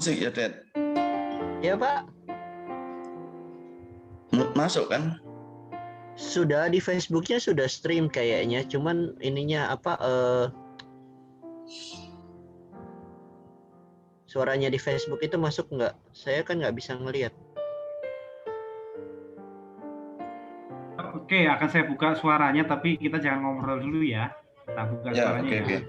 musik ya, Dad? Ya, Pak. Masuk kan? Sudah di Facebooknya sudah stream kayaknya, cuman ininya apa? Suaranya di Facebook itu masuk nggak? Saya kan nggak bisa ngelihat. Oke, akan saya buka suaranya, tapi kita jangan ngobrol dulu ya. Kita buka Ya, suaranya oke. ya.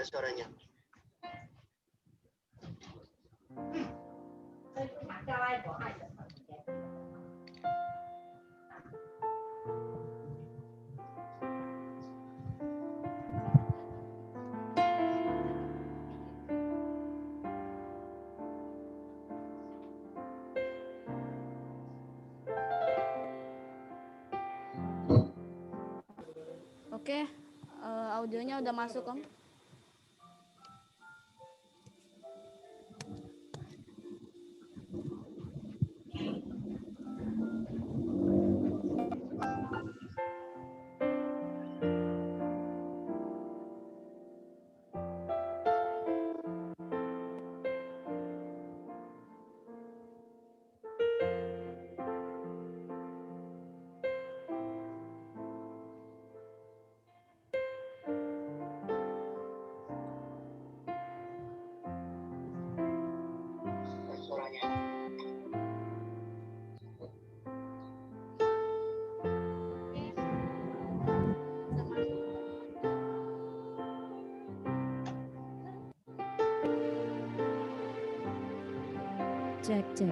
Suaranya. Masuk nggak suaranya? Oke, audionya udah masuk, Om. Suaranya. Cek.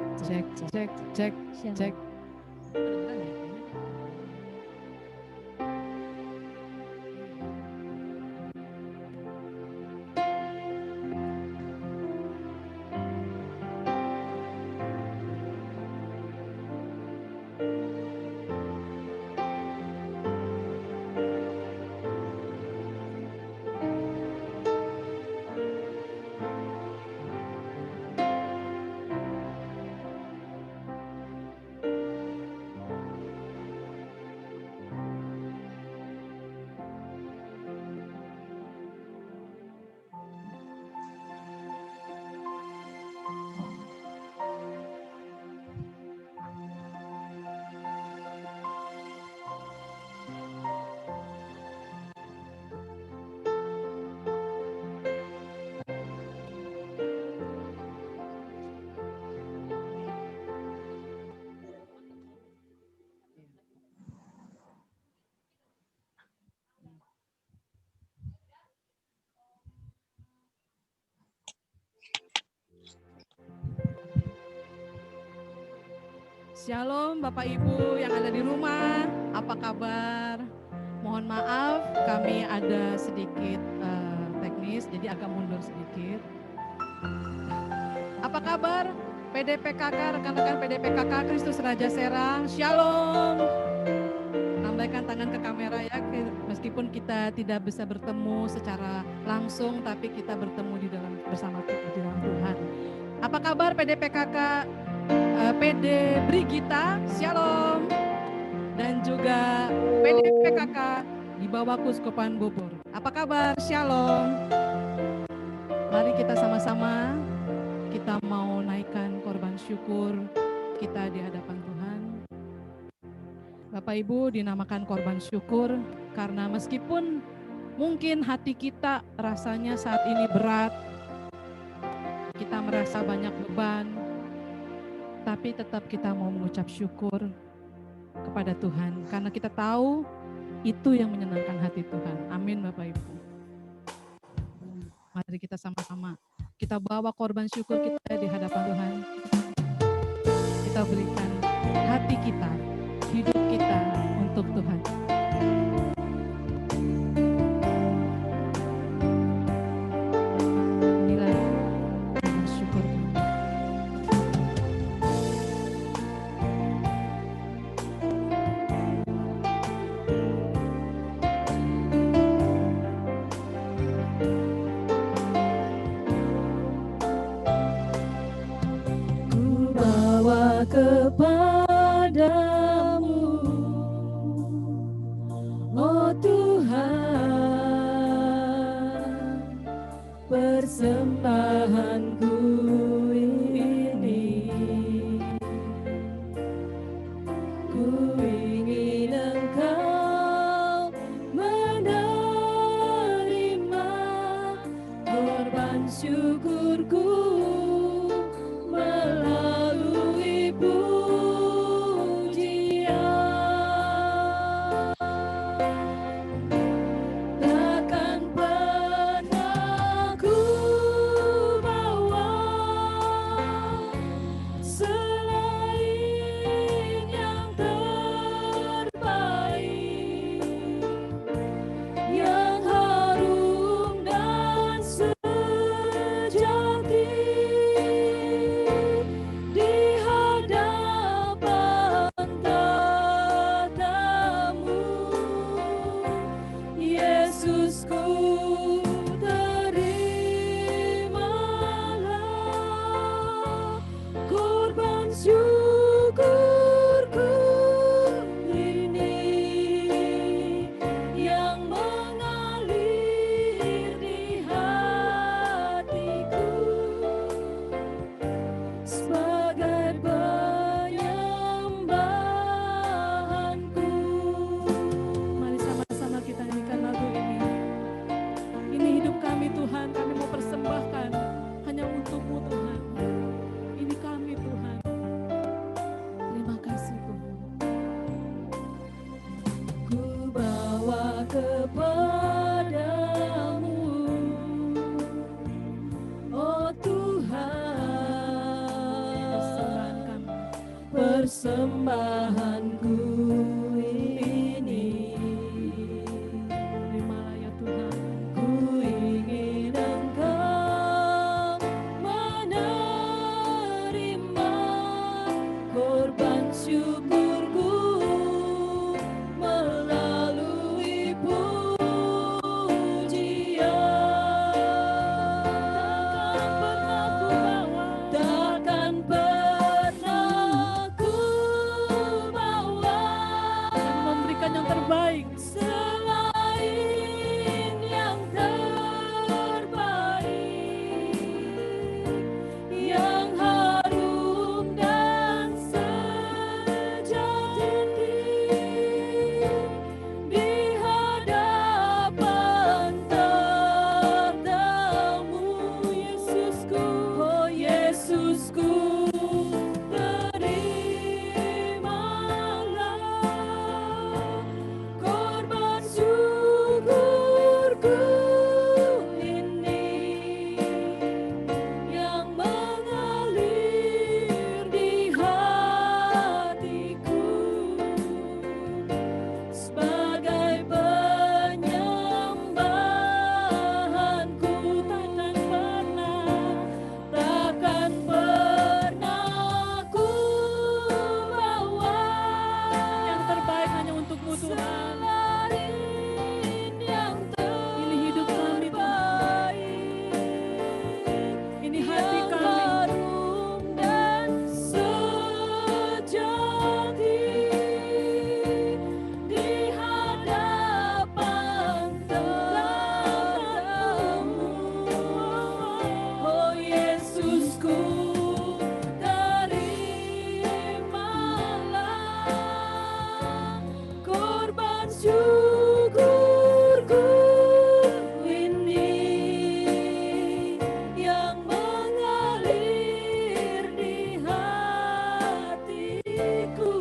Shalom Bapak Ibu yang ada di rumah, apa kabar? Mohon maaf kami ada sedikit teknis, jadi agak mundur sedikit. Apa kabar PDPKK, rekan-rekan PDPKK Kristus Raja Serang? Shalom. Lambaikan tangan ke kamera ya, meskipun kita tidak bisa bertemu secara langsung, tapi kita bertemu di dalam bersama di dalam Tuhan. Apa kabar PDPKK? PD Brigita, Shalom, dan juga PD PKK di bawah Kuskupan Bogor. Apa kabar? Shalom. Mari kita sama-sama, kita mau naikkan korban syukur kita di hadapan Tuhan. Bapak Ibu, dinamakan korban syukur karena meskipun mungkin hati kita rasanya saat ini berat, kita merasa banyak beban, tapi tetap kita mau mengucap syukur kepada Tuhan karena kita tahu itu yang menyenangkan hati Tuhan. Amin Bapak Ibu. Mari kita sama-sama kita bawa korban syukur kita di hadapan Tuhan. Kita berikan hati kita, hidup kita untuk Tuhan. Oh Tuhan, persembahanku ini, ku ingin Engkau menerima korban syukurku melalui pujian. Takkan pernah ku bawa selain yang terbaik, yang harum dan sejati di hadapan tatamu. Yesusku, terimalah korban syukurku ini, yang mengalir di hatiku sebagai penyembahanku. Mari sama-sama kita nyanyikan lagu ini. Ini hidup kami Tuhan, kami mau persembahkan hanya untuk-Mu Tuhan. Ini kami Tuhan. Terima kasih Tuhan. Ku bawa kepadamu, oh Tuhan, persembahanku ini. Terimalah ya Tuhan. Ku ingin Engkau menerima korban syukurku melalui pujian. Takkan pernah ku bawa dan memberikan yang terbaik selain yang terbaik, yang harum dan sejati di hadapan tatamu. Yesusku, oh Yesusku, terimalah korban syukurku ini, yang mengalir di hatiku sebagai penyembahanku. Takkan pernah ku bawa yang terbaik hanya untuk-Mu Tuhan. Ini hidup kami Tuhan. Ini hati kami. Dan sejati di hadapan tatamu. Oh Yesusku, terimalah korban syukurku ini, yang mengalir di hatiku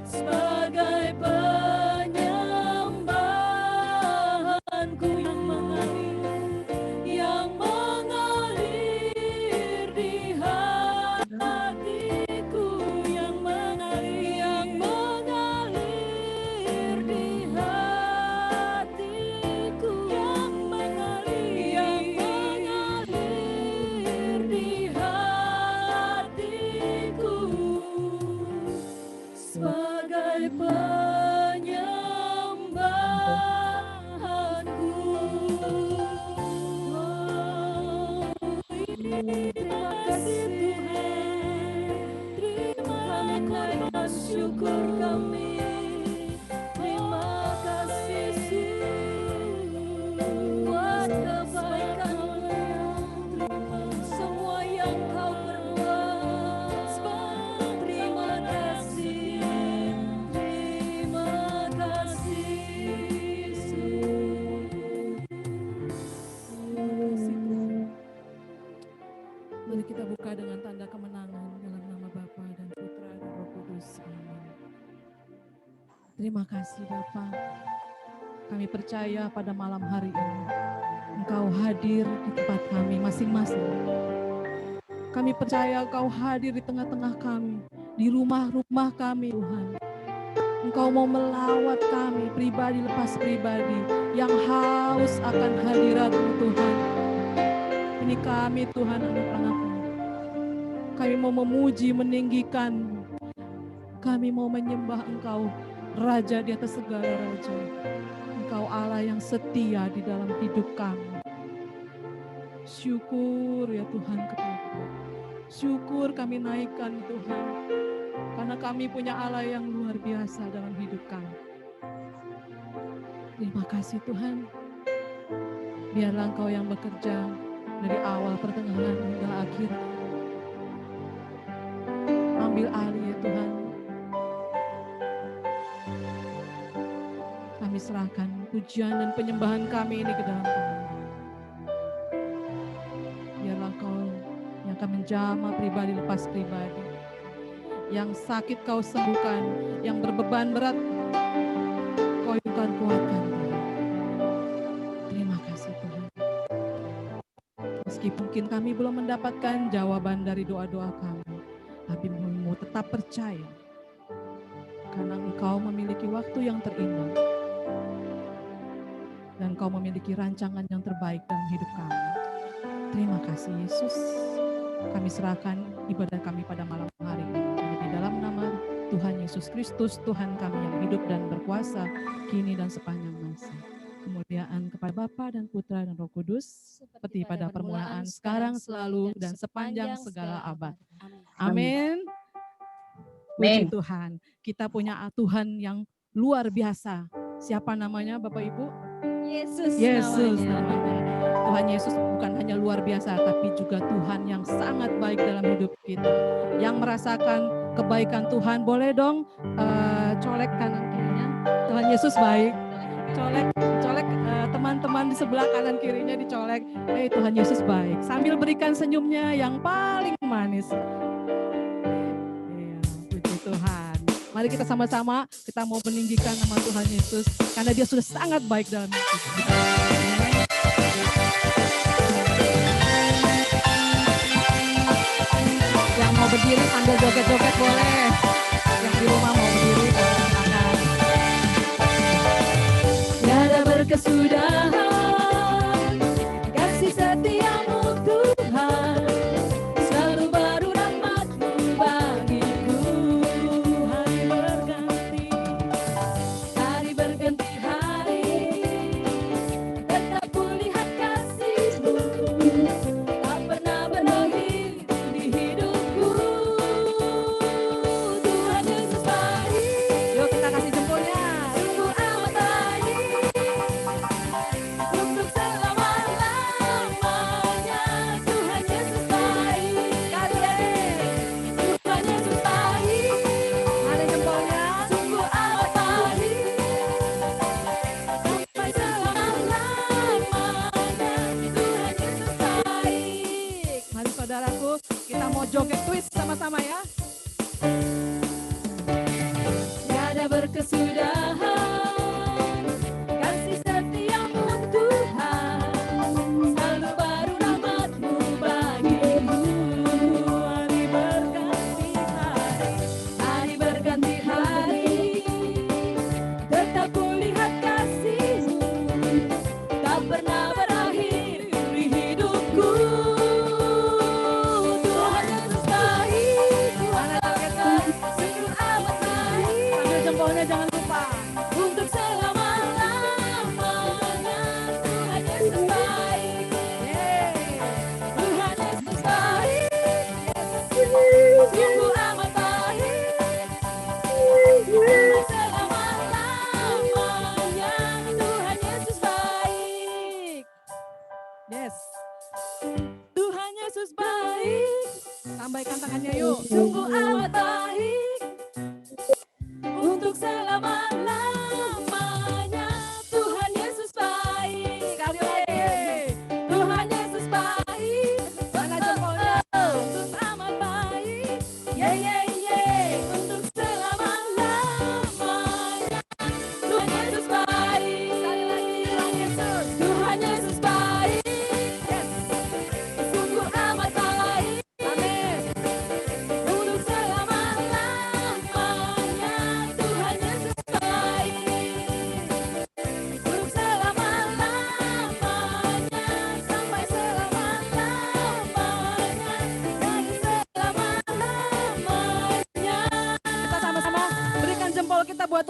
sebagai penyembahanku, yang mengalir di hatiku, yang mengalir di hatiku, yang mengalir di hatiku sebagai penyembahanku. Oh, terima kasih Tuhan. Terima kasih syukur kami. Terima Terima kasih Bapa. Kami percaya pada malam hari ini Engkau hadir di tempat kami masing-masing. Kami percaya Engkau hadir di tengah-tengah kami, di rumah-rumah kami Tuhan. Engkau mau melawat kami pribadi lepas pribadi yang haus akan hadirat-Mu Tuhan. Ini kami Tuhan anak-anak-Mu. Kami mau memuji, meninggikan-Mu. Kami mau menyembah Engkau, Raja di atas segala raja. Engkau Allah yang setia di dalam hidup kami. Syukur ya Tuhan kepada-Mu. Syukur kami naikkan Tuhan. Karena kami punya Allah yang luar biasa dalam hidup kami. Terima kasih Tuhan. Biarlah Engkau yang bekerja dari awal, pertengahan hingga akhir. Ambil alih ya Tuhan. Kami serahkan pujian dan penyembahan kami ini ke dalam Tuhan. Biarlah Engkau yang akan menjamah pribadi lepas pribadi. Yang sakit Kau sembuhkan, yang berbeban berat Kau akan kuatkan. Terima kasih Tuhan. Meski mungkin kami belum mendapatkan jawaban dari doa-doa kami, tapi mau tetap percaya karena Engkau memiliki waktu yang terindah dan Kau memiliki rancangan yang terbaik dalam hidup kami. Terima kasih Yesus. Kami serahkan ibadah kami pada malam hari ini. Di dalam nama Tuhan Yesus Kristus, Tuhan kami yang hidup dan berkuasa, kini dan sepanjang masa. Kemuliaan kepada Bapa dan Putra dan Roh Kudus, seperti pada permulaan, sekarang, selalu, dan sepanjang segala abad. Amin. Puji Tuhan. Kita punya Tuhan yang luar biasa. Siapa namanya Bapak Ibu? Yesus namanya. Tuhan Yesus bukan hanya luar biasa, tapi juga Tuhan yang sangat baik dalam hidup kita. Yang merasakan kebaikan Tuhan, boleh dong colek kanan kirinya. Tuhan Yesus baik. Colek teman-teman di sebelah kanan kirinya dicolek. Tuhan Yesus baik. Sambil berikan senyumnya yang paling manis. Iya, puji Tuhan. Mari kita sama-sama, kita mau meninggikan nama Tuhan Yesus karena Dia sudah sangat baik dalam hidup kita. Yang mau berdiri sambil joget-joget boleh. Yang di rumah mau berdiri boleh, silakan. Tiada berkesudahan kasih setiamu Tuhan, selalu baru rahmat-Mu bagiku. Hari berganti hari, tetap kulihat kasih-Mu, tak pernah berakhir di hidupku. Tuhan Yesus baik. Yuk kita kasih jempolnya. Sungguh amat baik untuk selama-lamanya. Tuhan Yesus baik. Tuhan Yesus baik. Ada jempolnya. Sungguh amat baik sampai selama-lamanya. Tuhan Yesus baik. Mari saudaraku, kita mau joget twist sama-sama ya. Tiada berkesudahan kasih setiamu Tuhan, selalu baru rahmat-Mu bagiku. Hari berganti hari, tetap kulihat kasih-Mu, tak pernah berakhir di hidupku. Tuhan Yesus baik. Mana jogetnya? Sungguh amat baik Ambil jempolnya jangan lupa. untuk selama-lamanya. Tuhan Yesus baik. Tuhan Yesus baik. Sungguh amat baik untuk selama-lamanya. Tuhan Yesus baik. Yes. Tuhan Yesus baik. Tambahkan tangannya yuk. Sungguh amat baik untuk selama-lamanya. Tuhan Yesus baik. Sekali lagi. Tuhan Yesus baik. Mana jempolnya? Sungguh amat baik. Ye ye ye untuk selama-lamanya.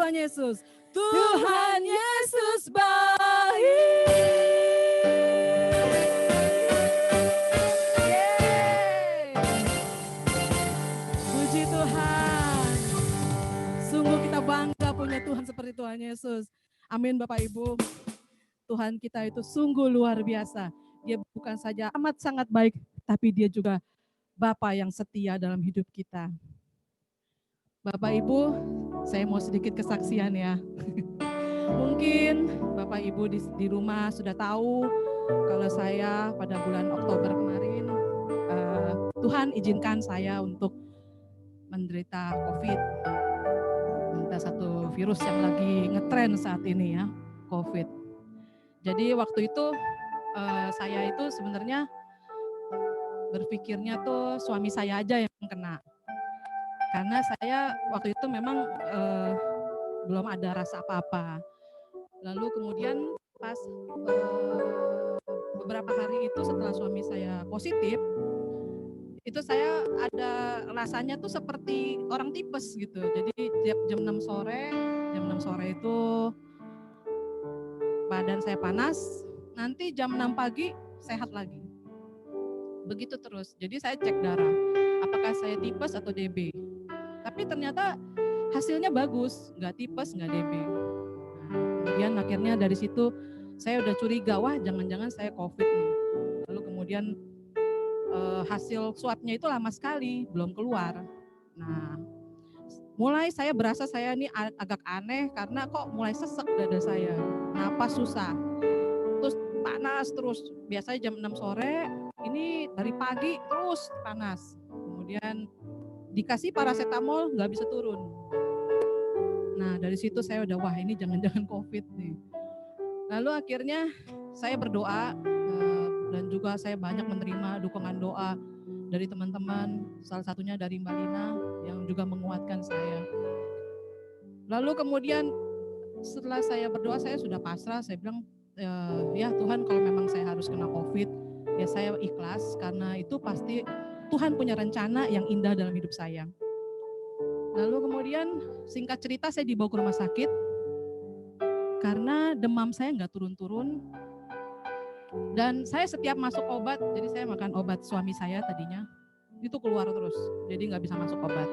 Tuhan Yesus. Tuhan Yesus baik. Yeay. Puji Tuhan. Sungguh kita bangga punya Tuhan seperti Tuhan Yesus. Amin Bapak Ibu. Tuhan kita itu sungguh luar biasa. Dia bukan saja amat sangat baik, tapi dia juga Bapa yang setia dalam hidup kita. Bapak Ibu, saya mau sedikit kesaksian ya. Mungkin Bapak Ibu di rumah sudah tahu kalau saya pada bulan Oktober kemarin, Tuhan izinkan saya untuk menderita COVID. Ada satu virus yang lagi ngetren saat ini ya, COVID. Jadi waktu itu saya itu sebenarnya berpikirnya tuh suami saya aja yang kena. Karena saya waktu itu memang belum ada rasa apa-apa. Lalu kemudian pas beberapa hari itu setelah suami saya positif, itu saya ada rasanya tuh seperti orang tipes gitu. Jadi jam 6 sore itu badan saya panas, nanti jam 6 pagi sehat lagi. Begitu terus. Jadi saya cek darah, apakah saya tipes atau DB. Tapi ternyata hasilnya bagus, nggak tipes, nggak DB. Kemudian akhirnya dari situ saya udah curiga, wah jangan-jangan saya COVID nih. Lalu kemudian hasil swabnya itu lama sekali, belum keluar. Nah, mulai saya berasa saya ini agak aneh karena kok mulai sesek dada saya, napas susah, terus panas terus. Biasanya jam 6 sore, ini dari pagi terus panas. Kemudian dikasih paracetamol nggak bisa turun. Nah dari situ saya udah wah ini jangan-jangan COVID nih. Lalu akhirnya saya berdoa dan juga saya banyak menerima dukungan doa dari teman-teman, salah satunya dari Mbak Lina yang juga menguatkan saya. Lalu kemudian setelah saya berdoa saya sudah pasrah, saya bilang ya Tuhan kalau memang saya harus kena COVID ya saya ikhlas karena itu pasti Tuhan punya rencana yang indah dalam hidup saya. Lalu kemudian singkat cerita saya dibawa ke rumah sakit karena demam saya nggak turun-turun. Dan saya setiap masuk obat, jadi saya makan obat suami saya tadinya, itu keluar terus, jadi nggak bisa masuk obat.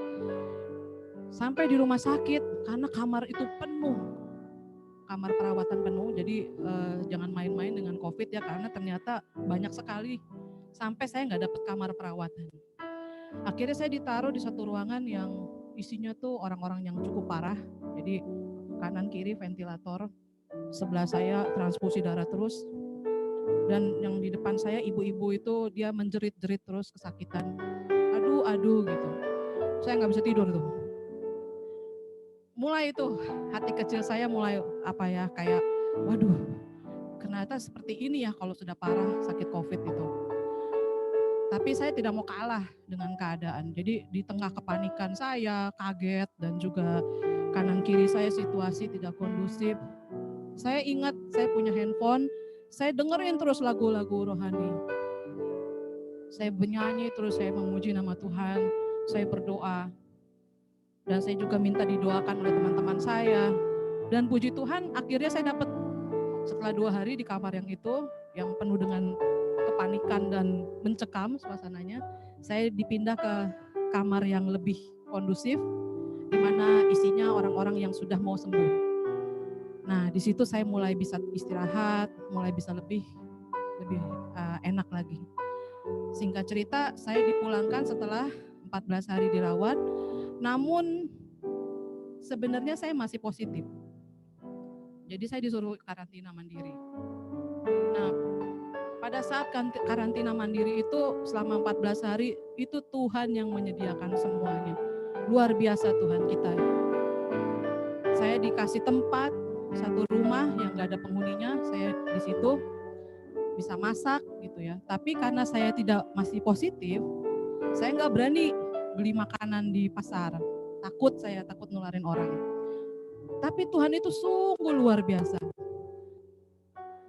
Sampai di rumah sakit karena kamar itu penuh, kamar perawatan penuh, jadi jangan main-main dengan COVID ya karena ternyata banyak sekali. Sampai saya nggak dapat kamar perawatan. Akhirnya saya ditaruh di satu ruangan yang isinya tuh orang-orang yang cukup parah. Jadi kanan kiri ventilator, sebelah saya transfusi darah terus. Dan yang di depan saya ibu-ibu itu dia menjerit-jerit terus kesakitan. Aduh gitu. Saya nggak bisa tidur tuh. Mulai itu hati kecil saya mulai kayak waduh ternyata seperti ini ya kalau sudah parah sakit COVID itu. Tapi saya tidak mau kalah dengan keadaan. Jadi di tengah kepanikan saya, kaget dan juga kanan kiri saya situasi tidak kondusif. Saya ingat saya punya handphone, saya dengerin terus lagu-lagu rohani. Saya bernyanyi terus, saya memuji nama Tuhan, saya berdoa. Dan saya juga minta didoakan oleh teman-teman saya. Dan puji Tuhan akhirnya saya dapat setelah 2 hari di kamar yang itu, yang penuh dengan kepanikan dan mencekam suasananya, saya dipindah ke kamar yang lebih kondusif, di mana isinya orang-orang yang sudah mau sembuh. Nah, di situ saya mulai bisa istirahat, mulai bisa lebih enak lagi. Singkat cerita, saya dipulangkan setelah 14 hari dirawat, namun sebenarnya saya masih positif. Jadi saya disuruh karantina mandiri. Nah, pada saat karantina mandiri itu selama 14 hari itu Tuhan yang menyediakan semuanya. Luar biasa Tuhan kita. Saya dikasih tempat, satu rumah yang gak ada penghuninya, saya di situ bisa masak gitu ya. Tapi karena saya masih positif, saya nggak berani beli makanan di pasar. Saya takut nularin orang. Tapi Tuhan itu sungguh luar biasa.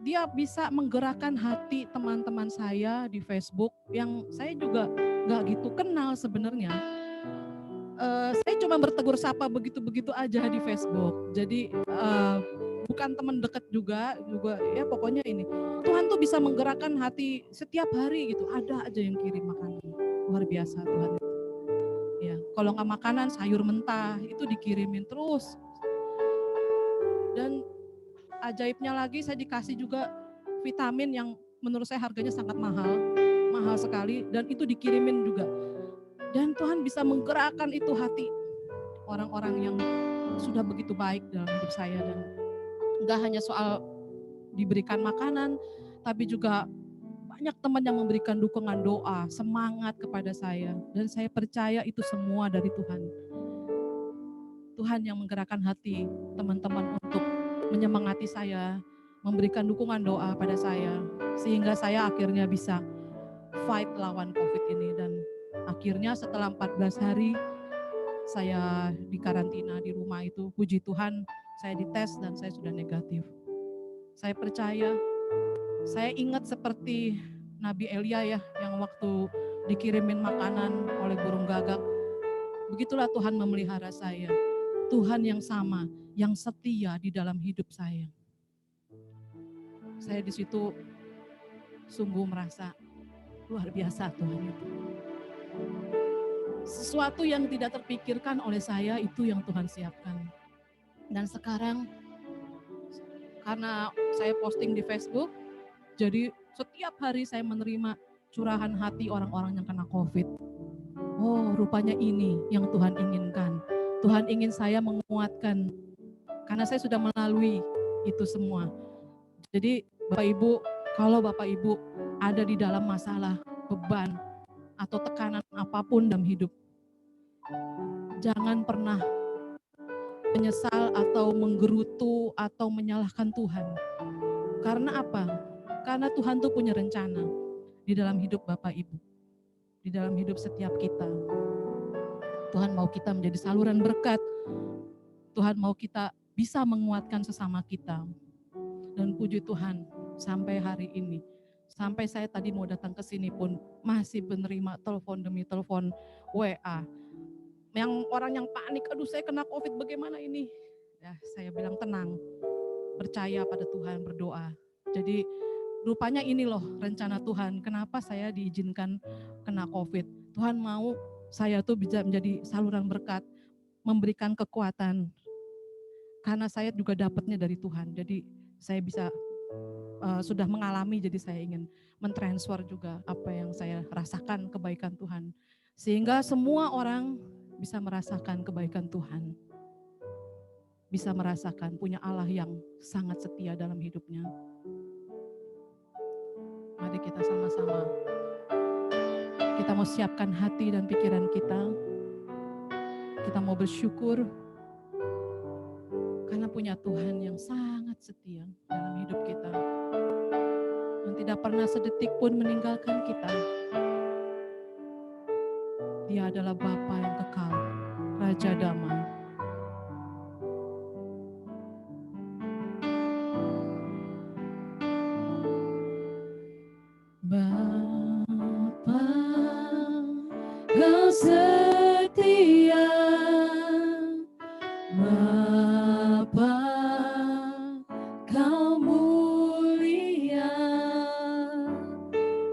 Dia bisa menggerakkan hati teman-teman saya di Facebook yang saya juga nggak gitu kenal sebenarnya. saya cuma bertegur sapa begitu-begitu aja di Facebook. Jadi bukan teman dekat juga ya pokoknya ini. Tuhan tuh bisa menggerakkan hati setiap hari gitu. Ada aja yang kirim makanan. Luar biasa Tuhan itu. Ya, kalau nggak makanan sayur mentah itu dikirimin terus. Dan ajaibnya lagi saya dikasih juga vitamin yang menurut saya harganya sangat mahal sekali dan itu dikirimin juga. Dan Tuhan bisa menggerakkan itu hati orang-orang yang sudah begitu baik dalam hidup saya. Dan enggak hanya soal diberikan makanan, tapi juga banyak teman yang memberikan dukungan doa, semangat kepada saya. Dan saya percaya itu semua dari Tuhan. Tuhan yang menggerakkan hati teman-teman untuk menyemangati saya, memberikan dukungan doa pada saya. Sehingga saya akhirnya bisa fight lawan COVID ini. Dan akhirnya setelah 14 hari saya dikarantina di rumah itu, puji Tuhan saya dites dan saya sudah negatif. Saya percaya, saya ingat seperti Nabi Elia ya, yang waktu dikirimin makanan oleh burung gagak. Begitulah Tuhan memelihara saya. Tuhan yang sama, yang setia di dalam hidup saya. Saya di situ sungguh merasa luar biasa Tuhan itu. Sesuatu yang tidak terpikirkan oleh saya itu yang Tuhan siapkan. Dan sekarang karena saya posting di Facebook, jadi setiap hari saya menerima curahan hati orang-orang yang kena COVID. Oh, rupanya ini yang Tuhan inginkan. Tuhan ingin saya menguatkan karena saya sudah melalui itu semua. Jadi Bapak Ibu, kalau Bapak Ibu ada di dalam masalah, beban, atau tekanan apapun dalam hidup, jangan pernah menyesal atau menggerutu atau menyalahkan Tuhan. Karena apa? Karena Tuhan tuh punya rencana di dalam hidup Bapak Ibu, di dalam hidup setiap kita. Tuhan mau kita menjadi saluran berkat. Tuhan mau kita bisa menguatkan sesama kita. Dan puji Tuhan, sampai hari ini, sampai saya tadi mau datang ke sini pun masih menerima telepon demi telepon, WA. Yang orang yang panik, aduh saya kena COVID bagaimana ini? Ya, saya bilang tenang, percaya pada Tuhan, berdoa. Jadi rupanya ini loh rencana Tuhan, kenapa saya diizinkan kena COVID. Tuhan mau saya tuh bisa menjadi saluran berkat, memberikan kekuatan. Karena saya juga dapatnya dari Tuhan, jadi saya bisa sudah mengalami, jadi saya ingin mentransfer juga apa yang saya rasakan kebaikan Tuhan. Sehingga semua orang bisa merasakan kebaikan Tuhan. Bisa merasakan punya Allah yang sangat setia dalam hidupnya. Mari kita sama-sama. Kita mau siapkan hati dan pikiran kita. Kita mau bersyukur karena punya Tuhan yang sangat setia dalam hidup kita. Yang tidak pernah sedetik pun meninggalkan kita. Dia adalah Bapa yang kekal, Raja Damai. Bapa, Kau setia. Bapa, Kau mulia.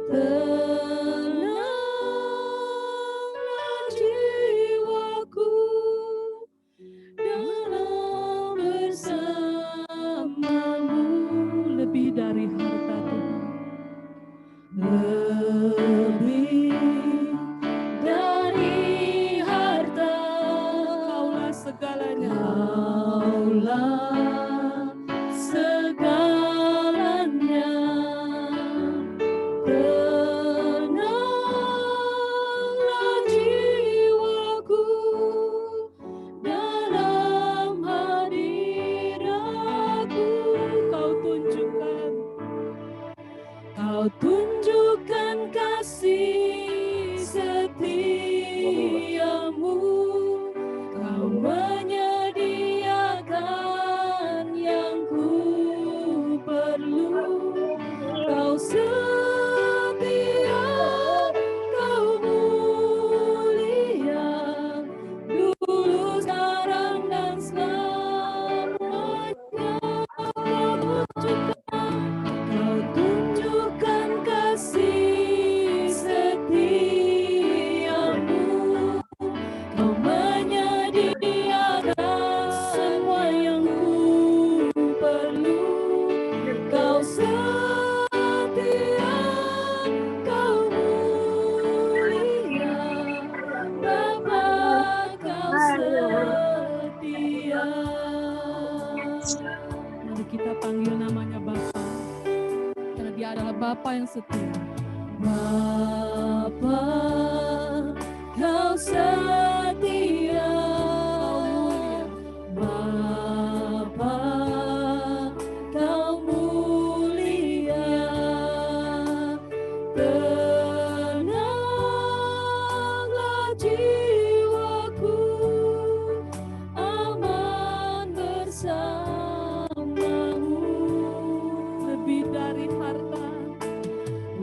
Tenanglah jiwaku dalam bersamamu. Lebih dari harta Tuhan, lebih dari harta. Kaulah segalanya, Kaulah segalanya. Tenanglah jiwaku dalam hadiratmu. Kau tunjukkan kasih setiamu. Kau menyediakan yang ku perlu. Kau setia, Kau mulia, Bapa yang setia. Bapa, kau setia. Bapa, kau mulia. Tenanglah jiwaku, aman bersamamu. Lebih dari harta,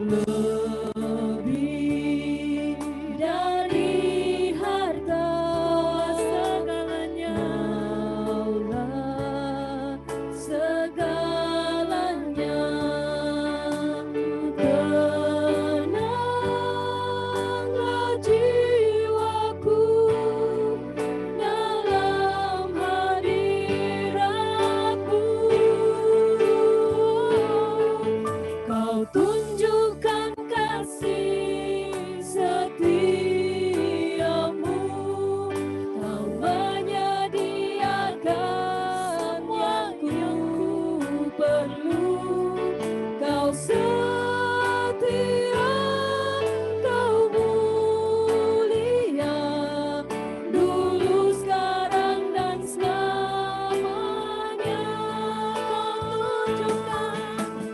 Lebih dari harta, segalanya. Kaulah segalanya. Tenanglah jiwaku dalam hadiratmu. Kau tunjukkan kasih setiamu, kau menyediakan yang ku perlu. Kau setia, kau mulia, dulu, sekarang, dan selamanya.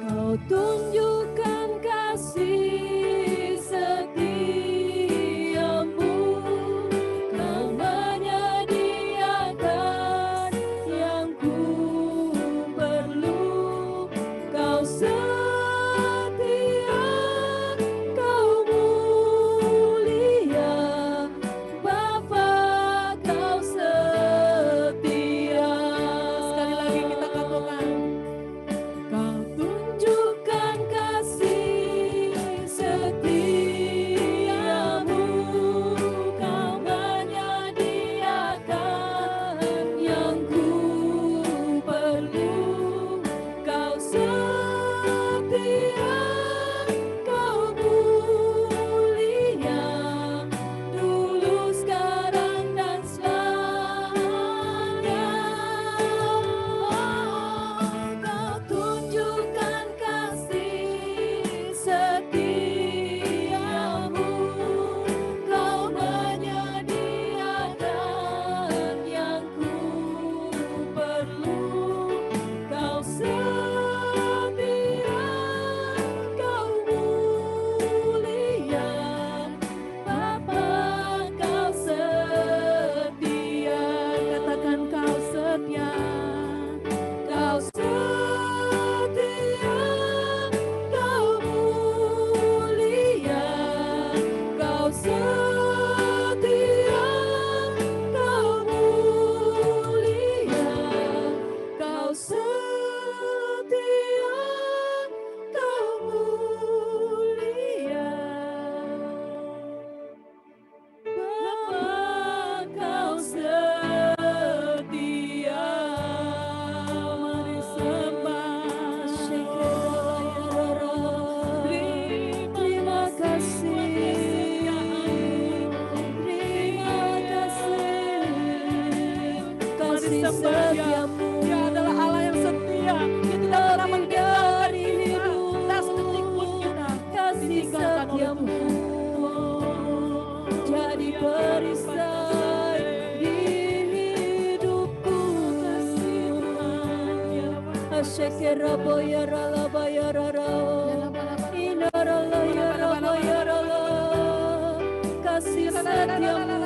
Kau tunjukkan kasih setiamu, kau menyediakan yang ku perlu. Kau setia, kau mulia, Bapa, kau setia. Sekali lagi kita katakan, Kau tunjukkan kasih setiamu, kau menyediakan yang ku perlu. Kau setia, kau mulia, dulu, sekarang, dan selamanya. Kau tunjukkan kasih setiamu, kau menyediakan yang ku perlu. Kau setia, kau mulia, Bapa, kau setia. Katakan kau setia. Kau setia, kau mulia, kau setia, kau mulia, kau setia, kau mulia. Bapa, kau setia. Mari sembah. Terima kasih. Terima kasih. Kasih setiamu. Dia adalah Allah yang setia. Dia tidak pernah meninggalkan kita. Tak sedetik pun kita Kasih ditinggalkan oleh setiamu Tuhan. jadi perisai di hidupku. Asyikira boyara bayara, inara bayara. Kasih setiamu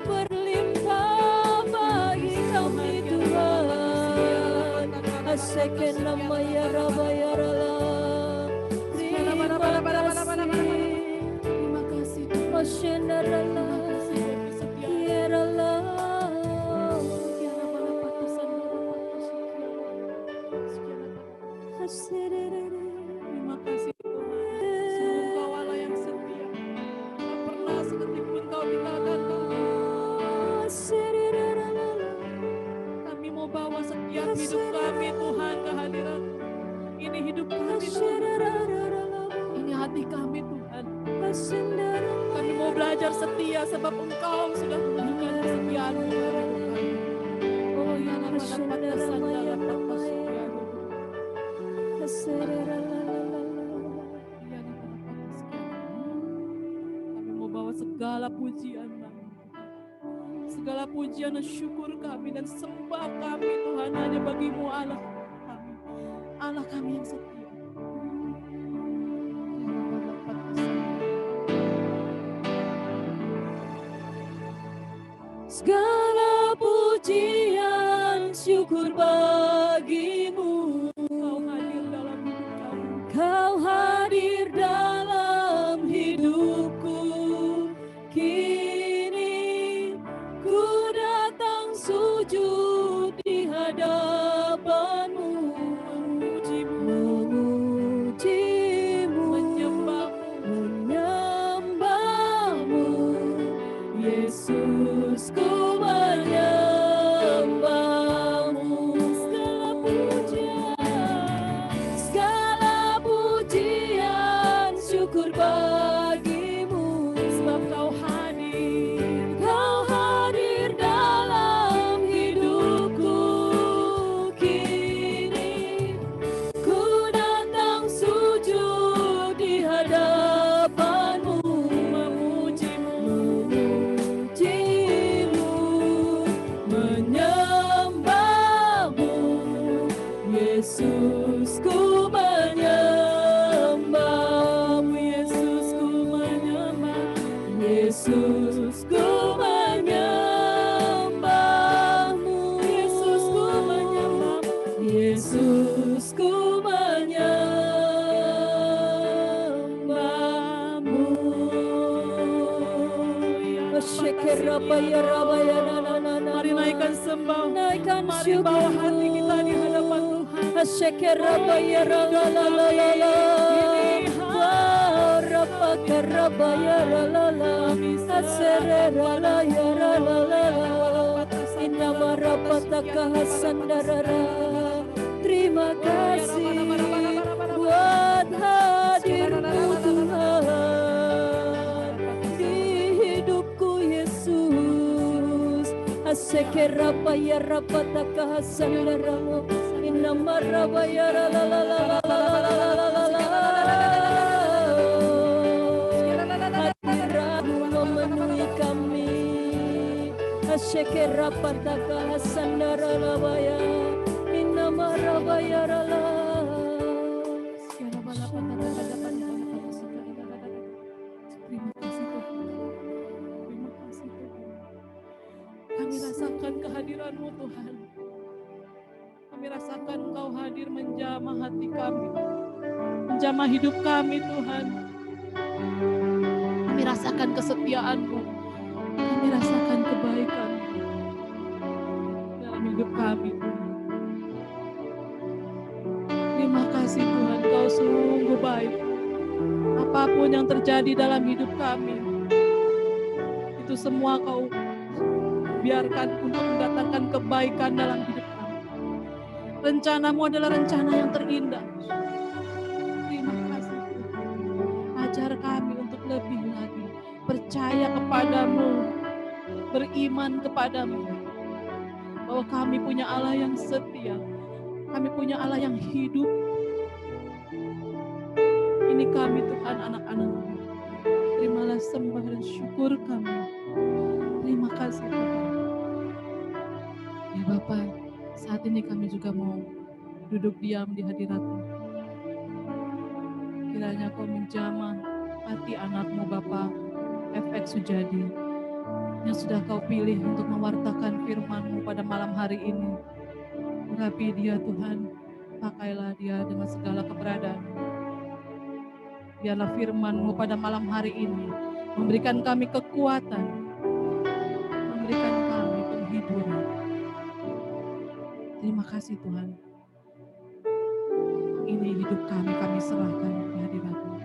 berlimpah bagi kami Tuhan. Asyikira bayara. Terima kasih Tuhan. Masyenarala, kierala. Terima kasih Tuhan. Sungguh Engkau Allah yang setia. Tak pernah sedetik pun Kau tinggalkan kami. Kami mau bawa setiap hidup kami Tuhan ke hadirat. Ini hidup kami Tuhan. Ini hati kami Tuhan. Kami mau belajar setia sebab Engkau sudah menunjukkan kesetiaan-Mu dalam hidup kami. Oh ya nama dapat kesadaran dapat kesetiaan. segala pujian kami. Segala pujian dan syukur kami dan sembah kami Tuhan hanya bagi-Mu Allah kami. Allah kami yang setia. Segala pujian syukur bagi-Mu. Kau hadir dalam hidupku. Kini ku datang sujud di hadapan-Mu, memuji-Mu, menyembah-Mu. Yesus, ku menyembah-Mu. Segala pujian syukur bagi-Mu, sebab Kau hadir dalam hidupku. Kini ku datang sujud di hadapan-Mu, memuji-Mu, menyembah-Mu. Yesus, ku menyembah-Mu. Yesus, ku menyembah-Mu. Yesus, ku menyembah-Mu. Yesus, ku menyembah-Mu. Yesus, ku menyembah-Mu. Mari naikkan sembah, Naikkan mari bawa hati kita di hadapan Tuhan. Terima kasih buat hadir-Mu Tuhan di hidupku Yesus. Asekerapa ya rapataka hasandaramu inamaraba ya la la la la la la la. Hadirat-Mu memenuhi kami. Asekerapataka hasandarabaya inamaraba ya la la. Terima kasih Tuhan. Terima kasih Tuhan. Kami rasakan kehadiran-Mu Tuhan. Kami rasakan Engkau hadir menjamah hati kami, menjamah hidup kami Tuhan. Kami rasakan kesetiaan-Mu. Kami rasakan kebaikan dalam hidup kami Tuhan. Terima kasih Tuhan, Kau sungguh baik. Apapun yang terjadi dalam hidup kami, itu semua Kau biarkan untuk mendatangkan kebaikan dalam hidup kami. Rencana-Mu adalah rencana yang terindah. Terima kasih Tuhan. Ajar kami untuk lebih lagi percaya kepadamu, beriman kepadamu, bahwa kami punya Allah yang setia, kami punya Allah yang hidup. Ini kami Tuhan, anak-anak-Mu. Terimalah sembah dan syukur kami. Terima kasih Tuhan. Ya Bapa, saat ini kami juga mau duduk diam di hadirat-Mu. Kiranya Kau menjamah hati anak-Mu Bapa Efek Sujadi yang sudah Kau pilih untuk mewartakan firman-Mu pada malam hari ini. Urapi dia Tuhan, pakailah dia dengan segala keberadaan. Biarlah firman-Mu pada malam hari ini memberikan kami kekuatan, memberikan kami penghiburan. Terima kasih Tuhan. Ini hidup kami serahkan di hadirat-Mu.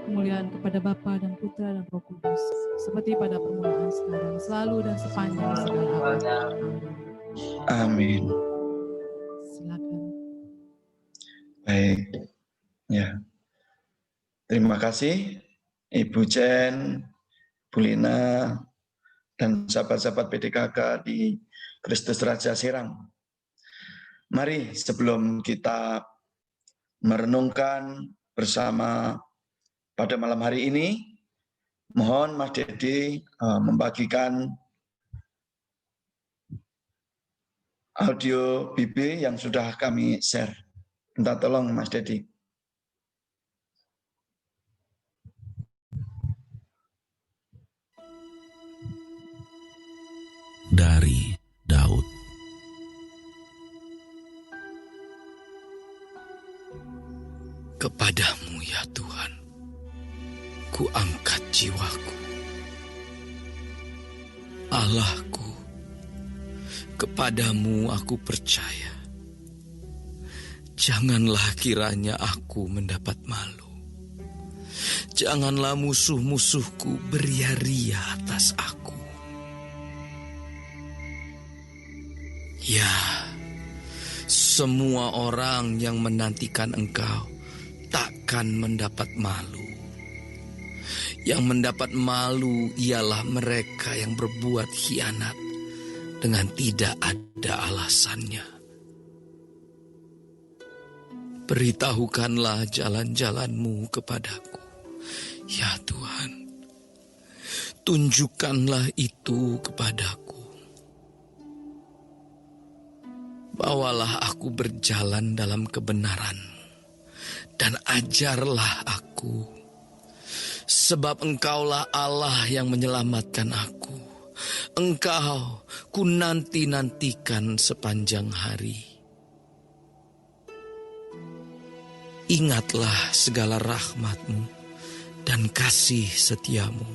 Kemuliaan kepada Bapa dan Putra dan Roh Kudus, seperti pada permulaan sekarang, selalu dan sepanjang segala abad. Amin. Silakan. Baik. Ya. Terima kasih Ibu Jen, Bu Lina, dan sahabat-sahabat PDKK di Kristus Raja Serang. Mari sebelum kita merenungkan bersama pada malam hari ini, Mohon Mas Dedi membagikan audio BB yang sudah kami share. Minta tolong Mas Dedi. Dari Daud. Kepadamu ya Tuhan, ku angkat jiwaku. Allahku, kepadamu aku percaya. Janganlah kiranya aku mendapat malu. Janganlah musuh-musuhku beria-ria atas aku. Ya, semua orang yang menantikan Engkau takkan mendapat malu. Yang mendapat malu ialah mereka yang berbuat khianat dengan tidak ada alasannya. Beritahukanlah jalan-jalan-Mu kepadaku, ya Tuhan. Tunjukkanlah itu kepadaku. Bawalah aku berjalan dalam kebenaran-Mu dan ajarlah aku. Sebab Engkaulah Allah yang menyelamatkan aku. Engkau ku nanti-nantikan sepanjang hari. Ingatlah segala rahmat-Mu dan kasih setia-Mu,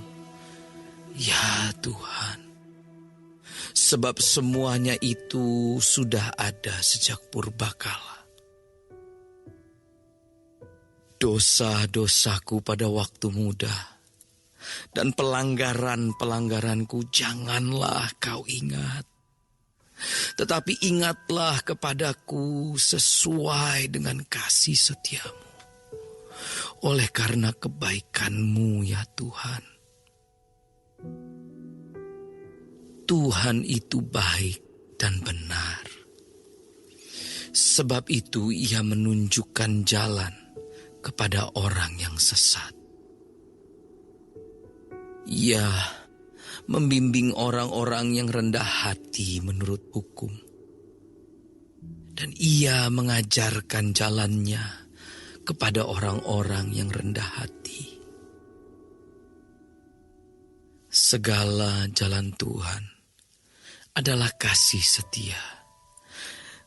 ya Tuhan. Sebab semuanya itu sudah ada sejak purbakala. Dosa-dosaku pada waktu muda dan pelanggaran-pelanggaranku janganlah Kau ingat. Tetapi ingatlah kepadaku sesuai dengan kasih setia-Mu. Oleh karena kebaikan-Mu ya Tuhan. Tuhan itu baik dan benar. Sebab itu Ia menunjukkan jalan kepada orang yang sesat. Ia membimbing orang-orang yang rendah hati menurut hukum. Dan Ia mengajarkan jalannya kepada orang-orang yang rendah hati. Segala jalan Tuhan adalah kasih setia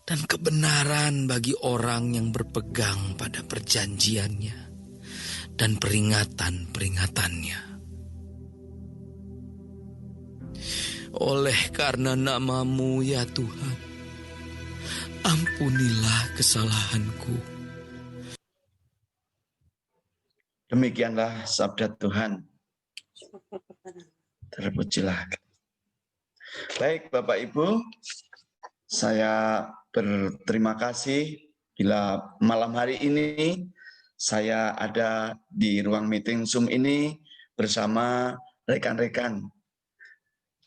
dan kebenaran bagi orang yang berpegang pada perjanjiannya dan peringatan-peringatannya. Oleh karena nama-Mu ya Tuhan, ampunilah kesalahanku. Demikianlah sabda Tuhan. Terpujilah. Baik Bapak Ibu, saya berterima kasih bila malam hari ini saya ada di ruang meeting Zoom ini bersama rekan-rekan.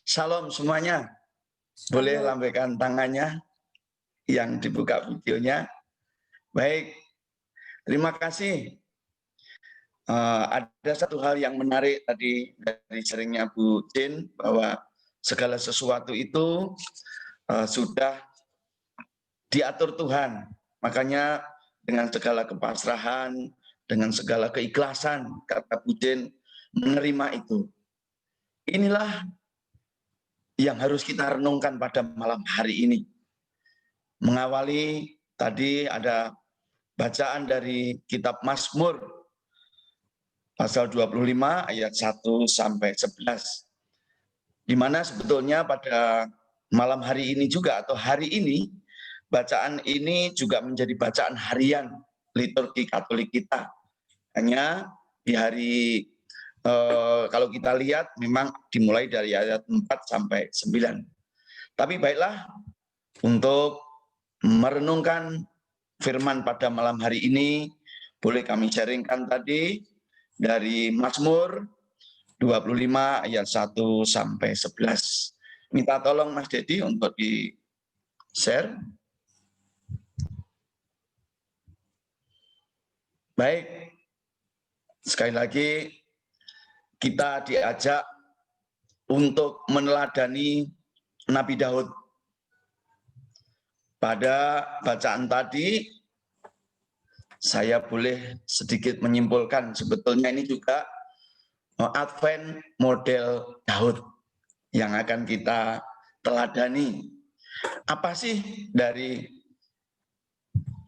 Shalom semuanya. Boleh lambaikan tangannya yang dibuka videonya. Baik, terima kasih. Ada satu hal yang menarik tadi dari sharingnya Bu Jin, bahwa segala sesuatu itu sudah diatur Tuhan. Makanya dengan segala kepasrahan, dengan segala keikhlasan, kata Bu Jin, menerima itu. Inilah yang harus kita renungkan pada malam hari ini. Mengawali tadi ada bacaan dari kitab Mazmur, pasal 25 ayat 1 sampai 11. Di mana sebetulnya pada malam hari ini juga atau hari ini, bacaan ini juga menjadi bacaan harian liturgi Katolik kita. Hanya di hari, kalau kita lihat memang dimulai dari ayat 4 sampai 9. Tapi baiklah, untuk merenungkan firman pada malam hari ini, boleh kami sharingkan tadi dari Mazmur 25 ayat 1 sampai 11. Minta tolong Mas Dedi untuk di-share. Baik. Sekali lagi kita diajak untuk meneladani Nabi Daud. Pada bacaan tadi, saya boleh sedikit menyimpulkan sebetulnya ini juga Advent model Daud yang akan kita teladani. Apa sih dari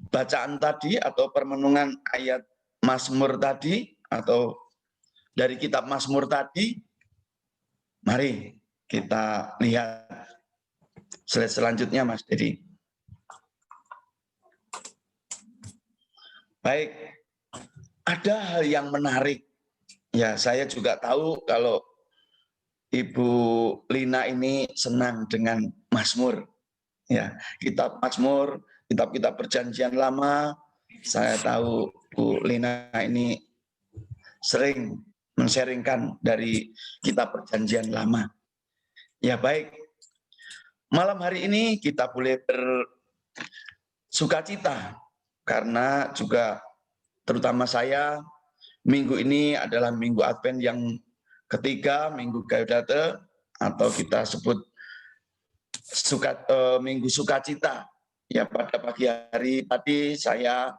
bacaan tadi atau permenungan ayat Mazmur tadi atau dari kitab Mazmur tadi? Mari kita lihat slide selanjutnya, Mas Dedi. Baik, ada hal yang menarik. Ya, saya juga tahu kalau Ibu Lina ini senang dengan Mazmur. Ya, kitab Mazmur, kitab-kitab Perjanjian Lama. Saya tahu Bu Lina ini sering men-sharingkan dari kitab Perjanjian Lama. Ya baik, malam hari ini kita boleh bersukacita karena juga terutama saya minggu ini adalah minggu Advent yang ketiga, minggu Gaudete atau kita sebut minggu sukacita. Ya pada pagi hari tadi saya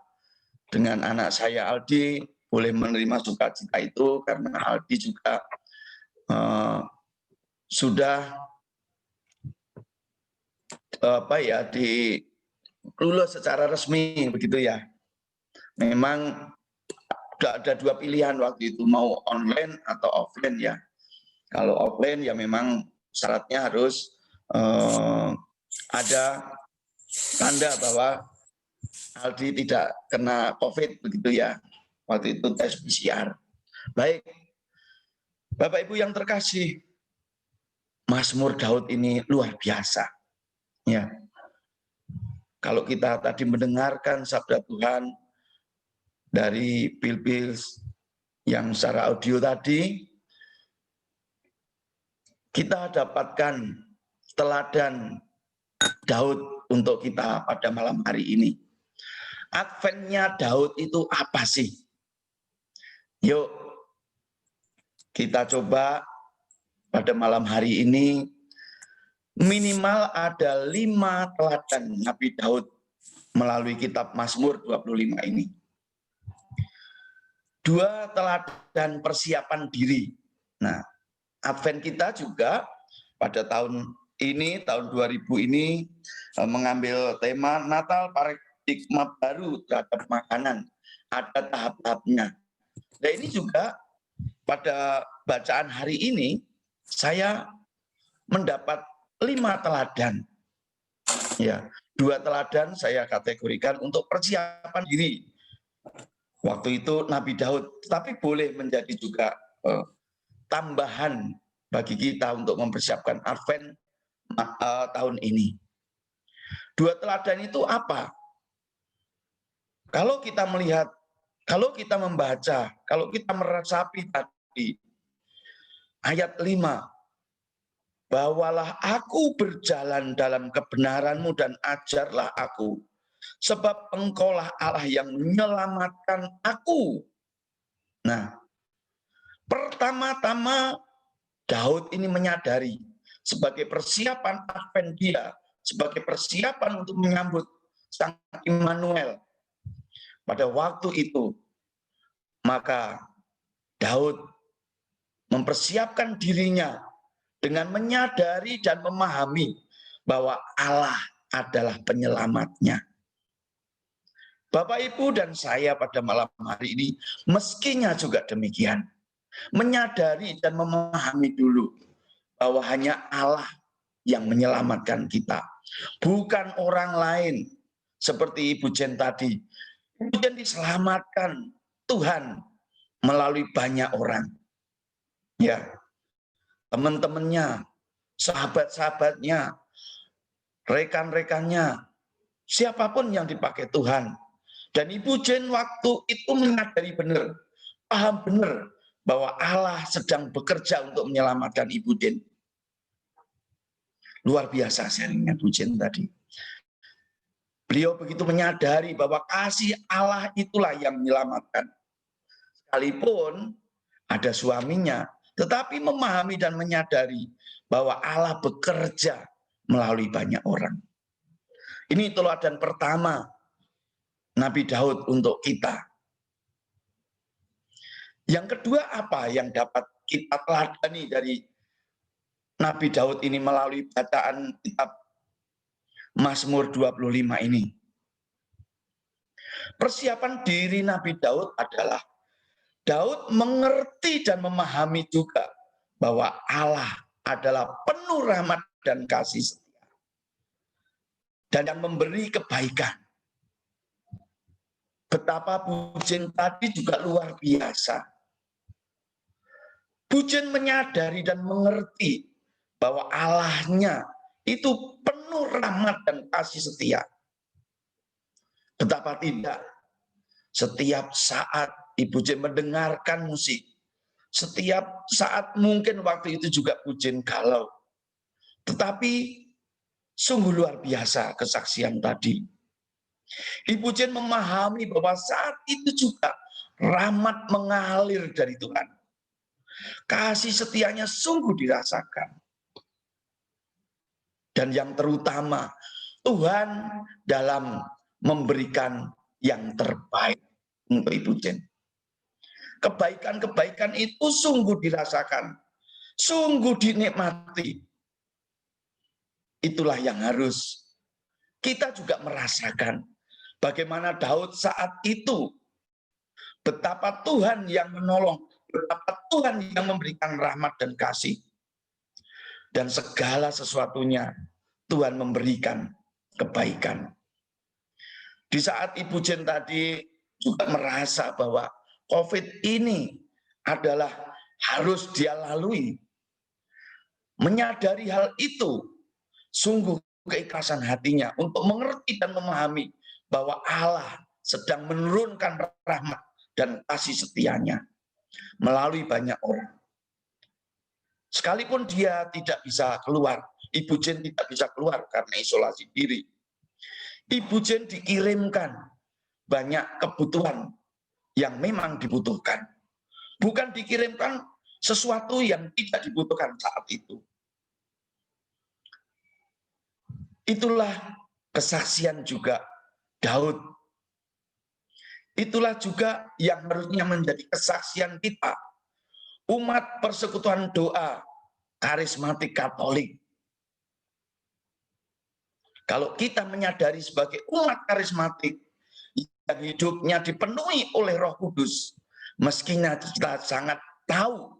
dengan anak saya Aldi boleh menerima sukacita itu karena Aldi juga sudah lulus secara resmi begitu ya. Memang ada dua pilihan waktu itu, mau online atau offline ya. Kalau offline ya memang syaratnya harus ada tanda bahwa Aldi tidak kena COVID begitu ya. Waktu itu tes PCR. Baik, Bapak Ibu yang terkasih, Mazmur Daud ini luar biasa. Ya, kalau kita tadi mendengarkan sabda Tuhan dari Pils yang secara audio tadi, kita dapatkan teladan Daud untuk kita pada malam hari ini. Adventnya Daud itu apa sih? Yuk, kita coba pada malam hari ini minimal ada 5 teladan Nabi Daud melalui kitab Mazmur 25 ini. 2 teladan persiapan diri. Nah, Advent kita juga pada tahun ini, tahun 2000 ini mengambil tema Natal paradigma baru terhadap makanan. Ada tahap-tahapnya. Nah ini juga pada bacaan hari ini saya mendapat 5 teladan. Ya, 2 teladan saya kategorikan untuk persiapan diri. Waktu itu Nabi Daud, tapi boleh menjadi juga tambahan bagi kita untuk mempersiapkan Advent tahun ini. 2 teladan itu apa? Kalau kita melihat, kalau kita membaca, kalau kita meresapi tadi ayat 5, bawalah aku berjalan dalam kebenaran-Mu dan ajarlah aku, sebab Engkaulah Allah yang menyelamatkan aku. Nah, pertama-tama Daud ini menyadari sebagai persiapan Advent dia, sebagai persiapan untuk menyambut Sang Immanuel. Pada waktu itu, maka Daud mempersiapkan dirinya dengan menyadari dan memahami bahwa Allah adalah penyelamatnya. Bapak, Ibu, dan saya pada malam hari ini meskinya juga demikian. Menyadari dan memahami dulu bahwa hanya Allah yang menyelamatkan kita. Bukan orang lain seperti Ibu Jen tadi. Ibu Jen diselamatkan Tuhan melalui banyak orang. Ya, teman-temannya, sahabat-sahabatnya, rekan-rekannya, siapapun yang dipakai Tuhan. Dan Ibu Jen waktu itu menyadari benar, paham benar bahwa Allah sedang bekerja untuk menyelamatkan Ibu Jen. Luar biasa sharingnya Ibu Jen tadi. Beliau begitu menyadari bahwa kasih Allah itulah yang menyelamatkan. Sekalipun ada suaminya, tetapi memahami dan menyadari bahwa Allah bekerja melalui banyak orang. Ini teladan pertama Nabi Daud untuk kita. Yang kedua apa yang dapat kita teladani dari Nabi Daud ini melalui bacaan kitab Mazmur 25 ini? Persiapan diri Nabi Daud adalah Daud mengerti dan memahami juga bahwa Allah adalah penuh rahmat dan kasih setia dan yang memberi kebaikan. Betapa pujian tadi juga luar biasa. Pujian menyadari dan mengerti bahwa Allahnya itu penuh rahmat dan kasih setia. Betapa tidak, setiap saat Ibu Jen mendengarkan musik, setiap saat mungkin waktu itu juga Bu Jen galau. Tetapi sungguh luar biasa kesaksian tadi. Ibu Jen memahami bahwa saat itu juga rahmat mengalir dari Tuhan. Kasih setianya sungguh dirasakan. Dan yang terutama, Tuhan dalam memberikan yang terbaik untuk Ibu Jen. Kebaikan-kebaikan itu sungguh dirasakan, sungguh dinikmati. Itulah yang harus kita juga merasakan. Bagaimana Daud saat itu, betapa Tuhan yang menolong, betapa Tuhan yang memberikan rahmat dan kasih. Dan segala sesuatunya Tuhan memberikan kebaikan. Di saat Ibu Jen tadi juga merasa bahwa COVID ini adalah harus dia lalui. Menyadari hal itu, sungguh keikhlasan hatinya untuk mengerti dan memahami bahwa Allah sedang menurunkan rahmat dan kasih setianya melalui banyak orang. Sekalipun dia tidak bisa keluar, Ibu Jen tidak bisa keluar karena isolasi diri. Ibu Jen dikirimkan banyak kebutuhan yang memang dibutuhkan. Bukan dikirimkan sesuatu yang tidak dibutuhkan saat itu. Itulah kesaksian juga Daud. Itulah juga yang harusnya menjadi kesaksian kita. Umat persekutuan doa karismatik Katolik. Kalau kita menyadari sebagai umat karismatik yang hidupnya dipenuhi oleh Roh Kudus, meskinya kita sangat tahu,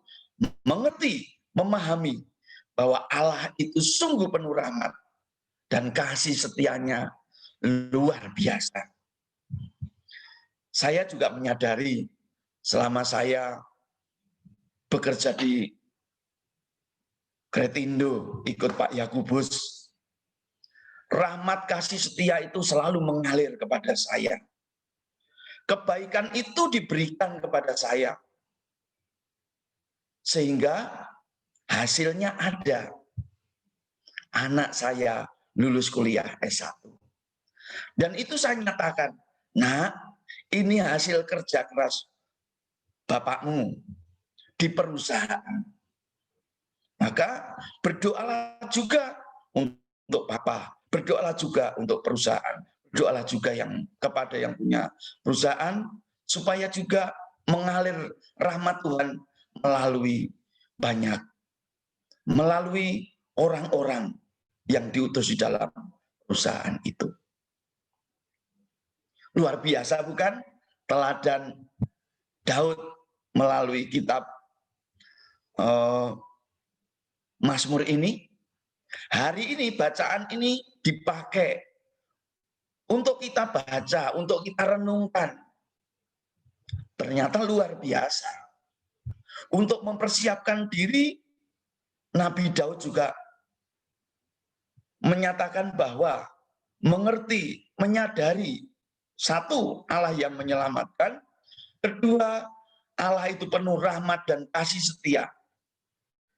mengerti, memahami bahwa Allah itu sungguh penuh rahmat dan kasih setianya luar biasa. Saya juga menyadari selama saya bekerja di Gretindo ikut Pak Yakubus, rahmat kasih setia itu selalu mengalir kepada saya. Kebaikan itu diberikan kepada saya. Sehingga hasilnya ada. Anak saya lulus kuliah S1. Dan itu saya nyatakan, "Nak, ini hasil kerja keras bapakmu di perusahaan. Maka berdoalah juga untuk Papa, berdoalah juga untuk perusahaan, berdoalah juga kepada yang punya perusahaan, supaya juga mengalir rahmat Tuhan melalui orang-orang yang diutus di dalam perusahaan itu." Luar biasa bukan? Teladan Daud melalui kitab Mazmur ini. Hari ini bacaan ini dipakai untuk kita baca, untuk kita renungkan. Ternyata luar biasa. Untuk mempersiapkan diri, Nabi Daud juga menyatakan bahwa mengerti, menyadari, satu, Allah yang menyelamatkan. Kedua, Allah itu penuh rahmat dan kasih setia.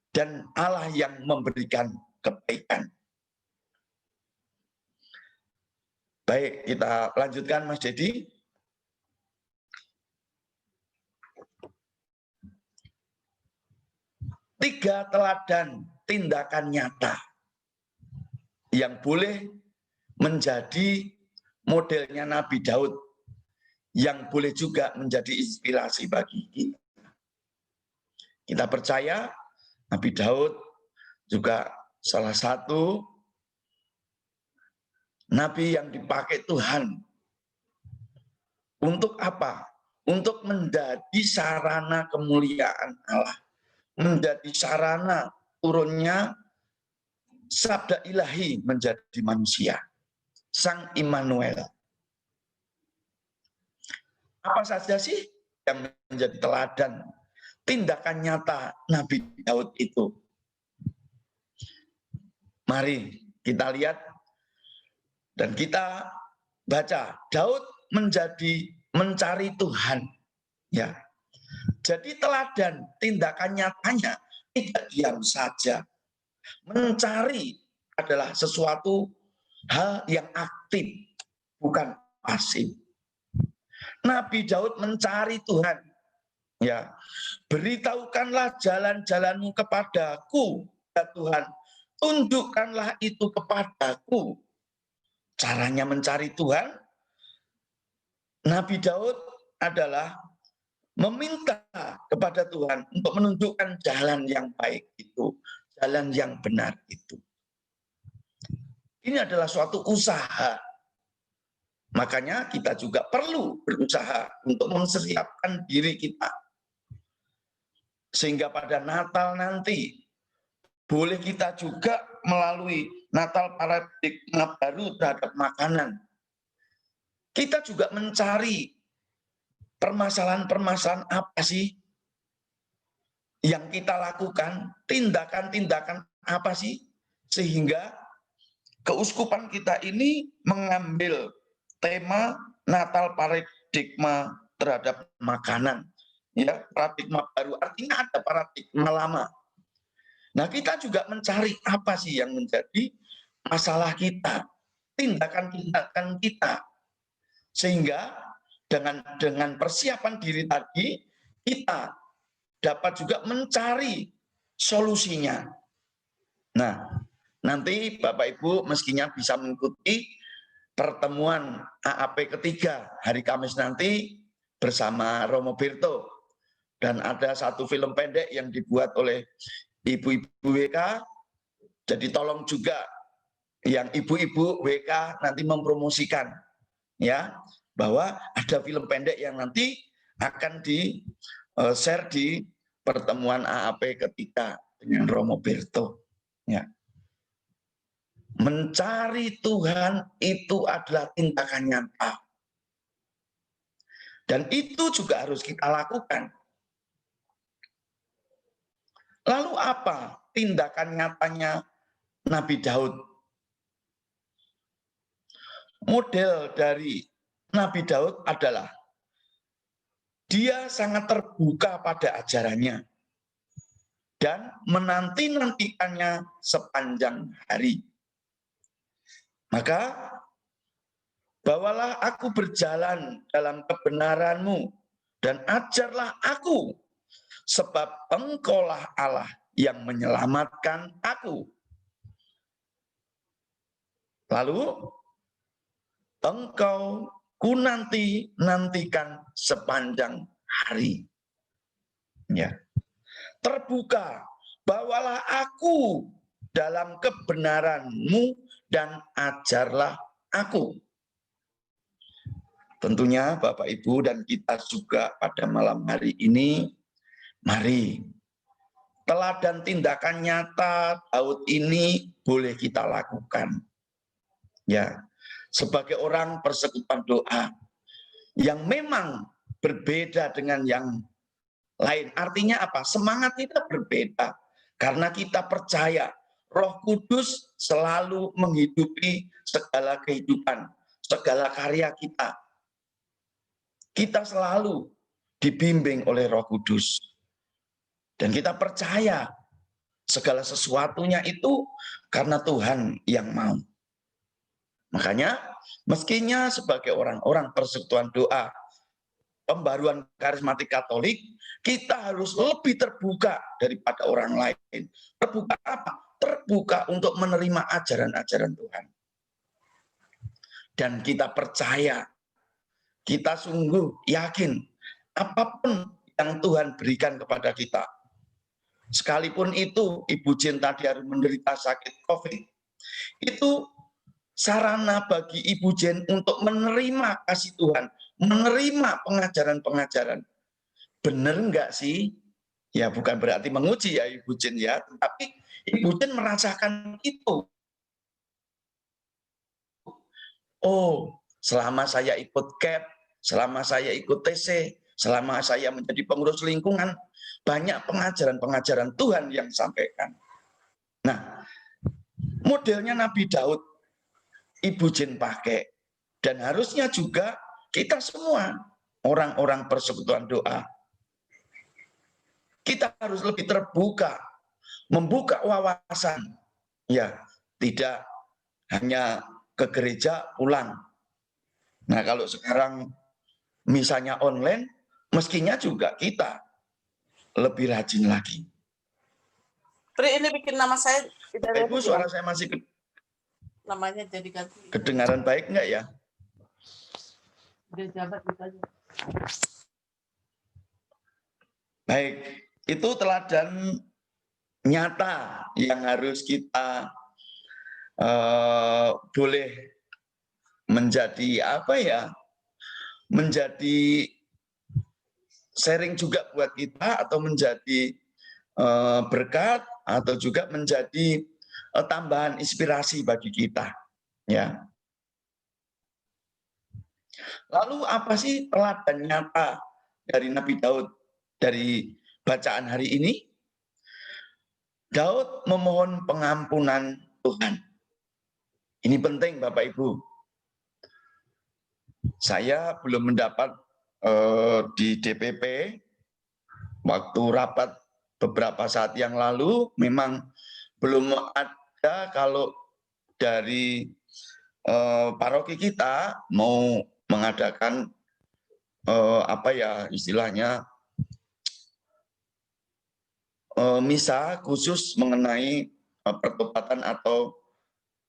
Dan Allah yang memberikan kebaikan. Baik, kita lanjutkan Mas Dedi. 3 teladan tindakan nyata yang boleh menjadi modelnya Nabi Daud, yang boleh juga menjadi inspirasi bagi kita. Kita percaya Nabi Daud juga salah satu nabi yang dipakai Tuhan. Untuk apa? Untuk menjadi sarana kemuliaan Allah. Menjadi sarana turunnya sabda ilahi menjadi manusia. Sang Immanuel. Apa saja sih yang menjadi teladan tindakan nyata Nabi Daud itu? Mari kita lihat dan kita baca. Daud mencari Tuhan. Ya. Jadi teladan tindakan nyatanya tidak diam saja. Mencari adalah sesuatu hal yang aktif, bukan pasif. Nabi Daud mencari Tuhan. Ya, beritahukanlah jalan-jalanmu kepadaku, ya Tuhan. Tunjukkanlah itu kepadaku. Caranya mencari Tuhan, Nabi Daud adalah meminta kepada Tuhan untuk menunjukkan jalan yang baik itu, jalan yang benar itu. Ini adalah suatu usaha. Makanya kita juga perlu berusaha untuk mempersiapkan diri kita. Sehingga pada Natal nanti, boleh kita juga melalui Natal paradigma baru terhadap makanan. Kita juga mencari permasalahan-permasalahan apa sih yang kita lakukan, tindakan-tindakan apa sih, sehingga keuskupan kita ini mengambil tema Natal paradigma terhadap makanan. Ya, paradigma baru, artinya ada paradigma lama. Nah, kita juga mencari apa sih yang menjadi masalah kita, tindakan-tindakan kita. Sehingga dengan persiapan diri tadi, kita dapat juga mencari solusinya. Nah, nanti Bapak Ibu mestinya bisa mengikuti pertemuan AAP ketiga hari Kamis nanti bersama Romo Berto. Dan ada satu film pendek yang dibuat oleh ibu-ibu WK. Jadi tolong juga yang ibu-ibu WK nanti mempromosikan, ya, bahwa ada film pendek yang nanti akan di-share di pertemuan AAP ketiga dengan Romo Berto. Ya. Mencari Tuhan itu adalah tindakan nyata. Dan itu juga harus kita lakukan. Lalu apa tindakan nyatanya Nabi Daud? Model dari Nabi Daud adalah dia sangat terbuka pada ajarannya dan menanti-nantikannya sepanjang hari. Maka, bawalah aku berjalan dalam kebenaran-Mu dan ajarlah aku, sebab Engkaulah Allah yang menyelamatkan aku. Lalu, Engkau ku nantikan sepanjang hari. Ya. Terbuka, bawalah aku dalam kebenaran-Mu dan ajarlah aku. Tentunya Bapak Ibu dan kita juga pada malam hari ini, mari teladan tindakan nyata Daud ini boleh kita lakukan. Ya, sebagai orang persekutuan doa yang memang berbeda dengan yang lain. Artinya apa? Semangat kita berbeda karena kita percaya Roh Kudus selalu menghidupi segala kehidupan, segala karya kita. Kita selalu dibimbing oleh Roh Kudus. Dan kita percaya segala sesuatunya itu karena Tuhan yang mau. Makanya, meskinya sebagai orang-orang persekutuan doa, pembaruan karismatik Katolik, kita harus lebih terbuka daripada orang lain. Terbuka apa? Terbuka untuk menerima ajaran-ajaran Tuhan. Dan kita percaya, kita sungguh yakin, apapun yang Tuhan berikan kepada kita, sekalipun itu Ibu Jen tadi harus menderita sakit COVID, itu sarana bagi Ibu Jen untuk menerima kasih Tuhan, menerima pengajaran-pengajaran. Benar enggak sih? Ya bukan berarti menguji ya Ibu Jen ya, tapi Ibu Jen merasakan itu. Oh, selama saya ikut CAP, selama saya ikut TC, selama saya menjadi pengurus lingkungan, banyak pengajaran-pengajaran Tuhan yang disampaikan. Nah, modelnya Nabi Daud, Ibu Jen pakai. Dan harusnya juga kita semua, orang-orang persekutuan doa, kita harus lebih terbuka, membuka wawasan. Ya, tidak hanya ke gereja pulang. Nah, kalau sekarang misalnya online, mestinya juga kita lebih rajin lagi. Pri, ini bikin nama saya tidak Ibu, suara saya masih namanya jadi ganti. kedengaran baik enggak ya? Dia jabat gitu aja. Baik, itu teladan nyata yang harus kita boleh menjadi apa ya? Menjadi sharing juga buat kita, atau menjadi berkat, atau juga menjadi tambahan inspirasi bagi kita, ya. Lalu apa sih teladan nyata dari Nabi Daud dari bacaan hari ini? Daud memohon pengampunan Tuhan. Ini penting Bapak Ibu. Saya belum mendapat di DPP waktu rapat beberapa saat yang lalu, memang belum ada kalau dari paroki kita mau mengadakan apa ya istilahnya misa khusus mengenai pertobatan atau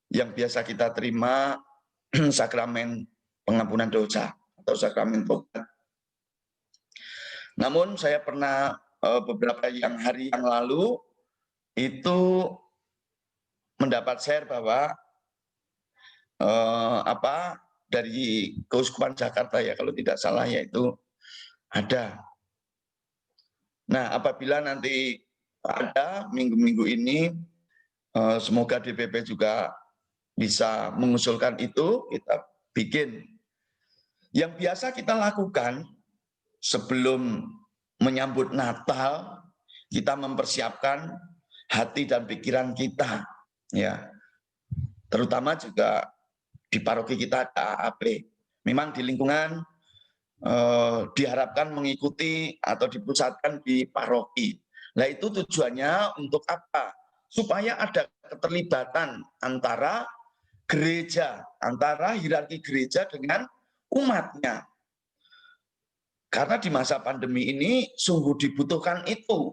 yang biasa kita terima sakramen pengampunan dosa atau sakramen tobat. Namun saya pernah beberapa hari yang lalu itu mendapat share bahwa dari Keuskupan Jakarta ya kalau tidak salah, yaitu ada. Nah, apabila nanti ada minggu-minggu ini, semoga DPP juga bisa mengusulkan itu, kita bikin. Yang biasa kita lakukan sebelum menyambut Natal, kita mempersiapkan hati dan pikiran kita, ya. Terutama juga di paroki kita ada AAP. Memang di lingkungan diharapkan mengikuti atau dipusatkan di paroki. Nah, itu tujuannya untuk apa? Supaya ada keterlibatan antara gereja, antara hierarki gereja dengan umatnya. Karena di masa pandemi ini sungguh dibutuhkan itu.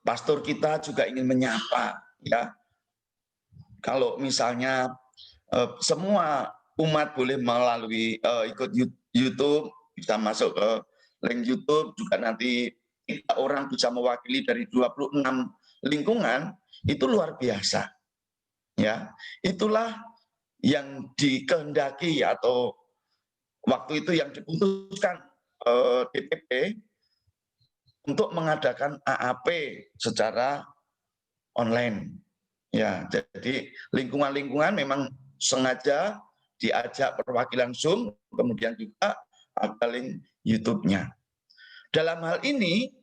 Pastor kita juga ingin menyapa, ya. Kalau misalnya semua umat boleh melalui ikut YouTube, bisa masuk ke link YouTube, juga nanti kita orang bisa mewakili dari 26 lingkungan, itu luar biasa. Ya, itulah yang dikehendaki atau waktu itu yang diputuskan DPP untuk mengadakan AAP secara online. Ya, jadi lingkungan-lingkungan memang sengaja diajak perwakilan Zoom, kemudian juga ada link YouTube-nya. Dalam hal ini,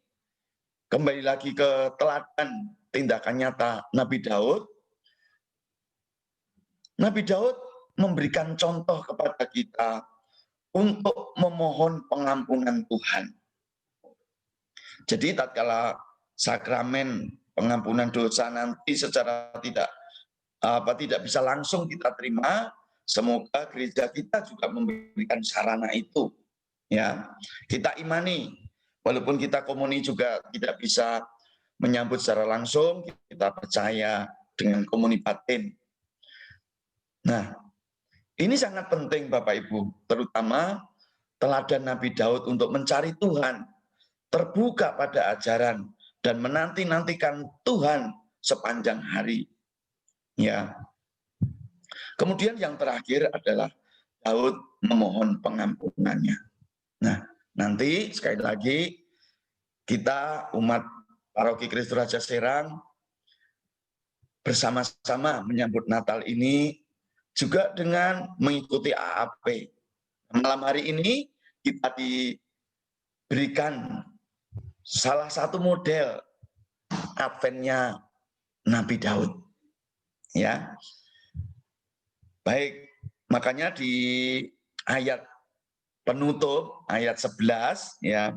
kembali lagi ke teladan tindakan nyata Nabi Daud. Nabi Daud memberikan contoh kepada kita untuk memohon pengampunan Tuhan. Jadi tatkala sakramen pengampunan dosa nanti secara tidak bisa langsung kita terima, semoga gereja kita juga memberikan sarana itu. Ya, kita imani, walaupun kita komuni juga tidak bisa menyambut secara langsung, kita percaya dengan komuni batin. Nah, ini sangat penting Bapak Ibu, terutama teladan Nabi Daud untuk mencari Tuhan, terbuka pada ajaran, dan menanti-nantikan Tuhan sepanjang hari. Ya. Kemudian yang terakhir adalah Daud memohon pengampunannya. Nah, nanti sekali lagi kita umat Paroki Kristus Raja Serang bersama-sama menyambut Natal ini juga dengan mengikuti AAP. Malam hari ini kita diberikan salah satu model Adventnya Nabi Daud. Ya. Baik, makanya di ayat penutup, ayat 11, ya.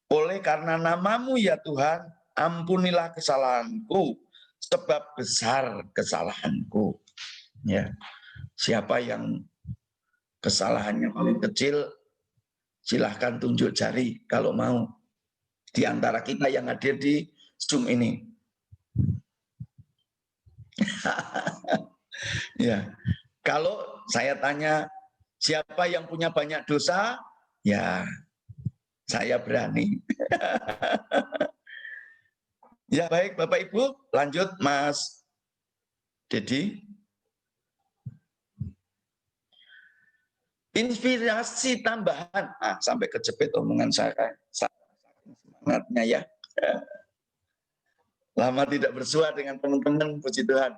Oleh karena namamu ya Tuhan, ampunilah kesalahanku, sebab besar kesalahanku. Ya. Siapa yang kesalahannya paling kecil, silahkan tunjuk jari kalau mau. Di antara kita yang hadir di Zoom ini. Ya, kalau saya tanya siapa yang punya banyak dosa, ya saya berani. Ya baik Bapak Ibu, lanjut Mas Dedi. Inspirasi tambahan, sampai kejepit omongan saya semangatnya ya. Lama tidak bersua dengan teman-teman, puji Tuhan.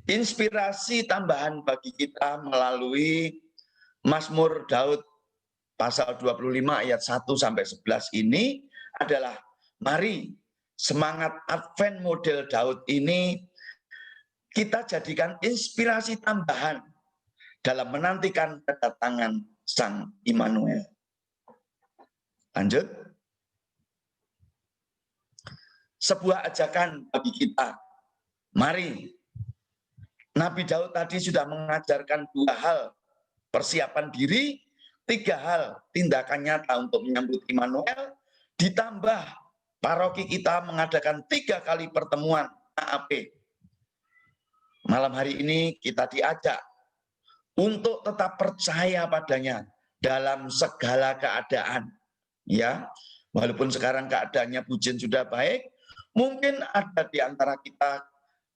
Inspirasi tambahan bagi kita melalui Mazmur Daud pasal 25 ayat 1 sampai 11 ini adalah mari semangat Advent model Daud ini kita jadikan inspirasi tambahan dalam menantikan kedatangan Sang Immanuel. Lanjut. Sebuah ajakan bagi kita. Mari. Nabi Daud tadi sudah mengajarkan 2 hal. Persiapan diri, 3 hal. Tindakan nyata untuk menyambut Immanuel. Ditambah paroki kita mengadakan 3 kali pertemuan AAP. Malam hari ini kita diajak untuk tetap percaya padanya dalam segala keadaan. Ya, walaupun sekarang keadaannya pujian sudah baik, mungkin ada di antara kita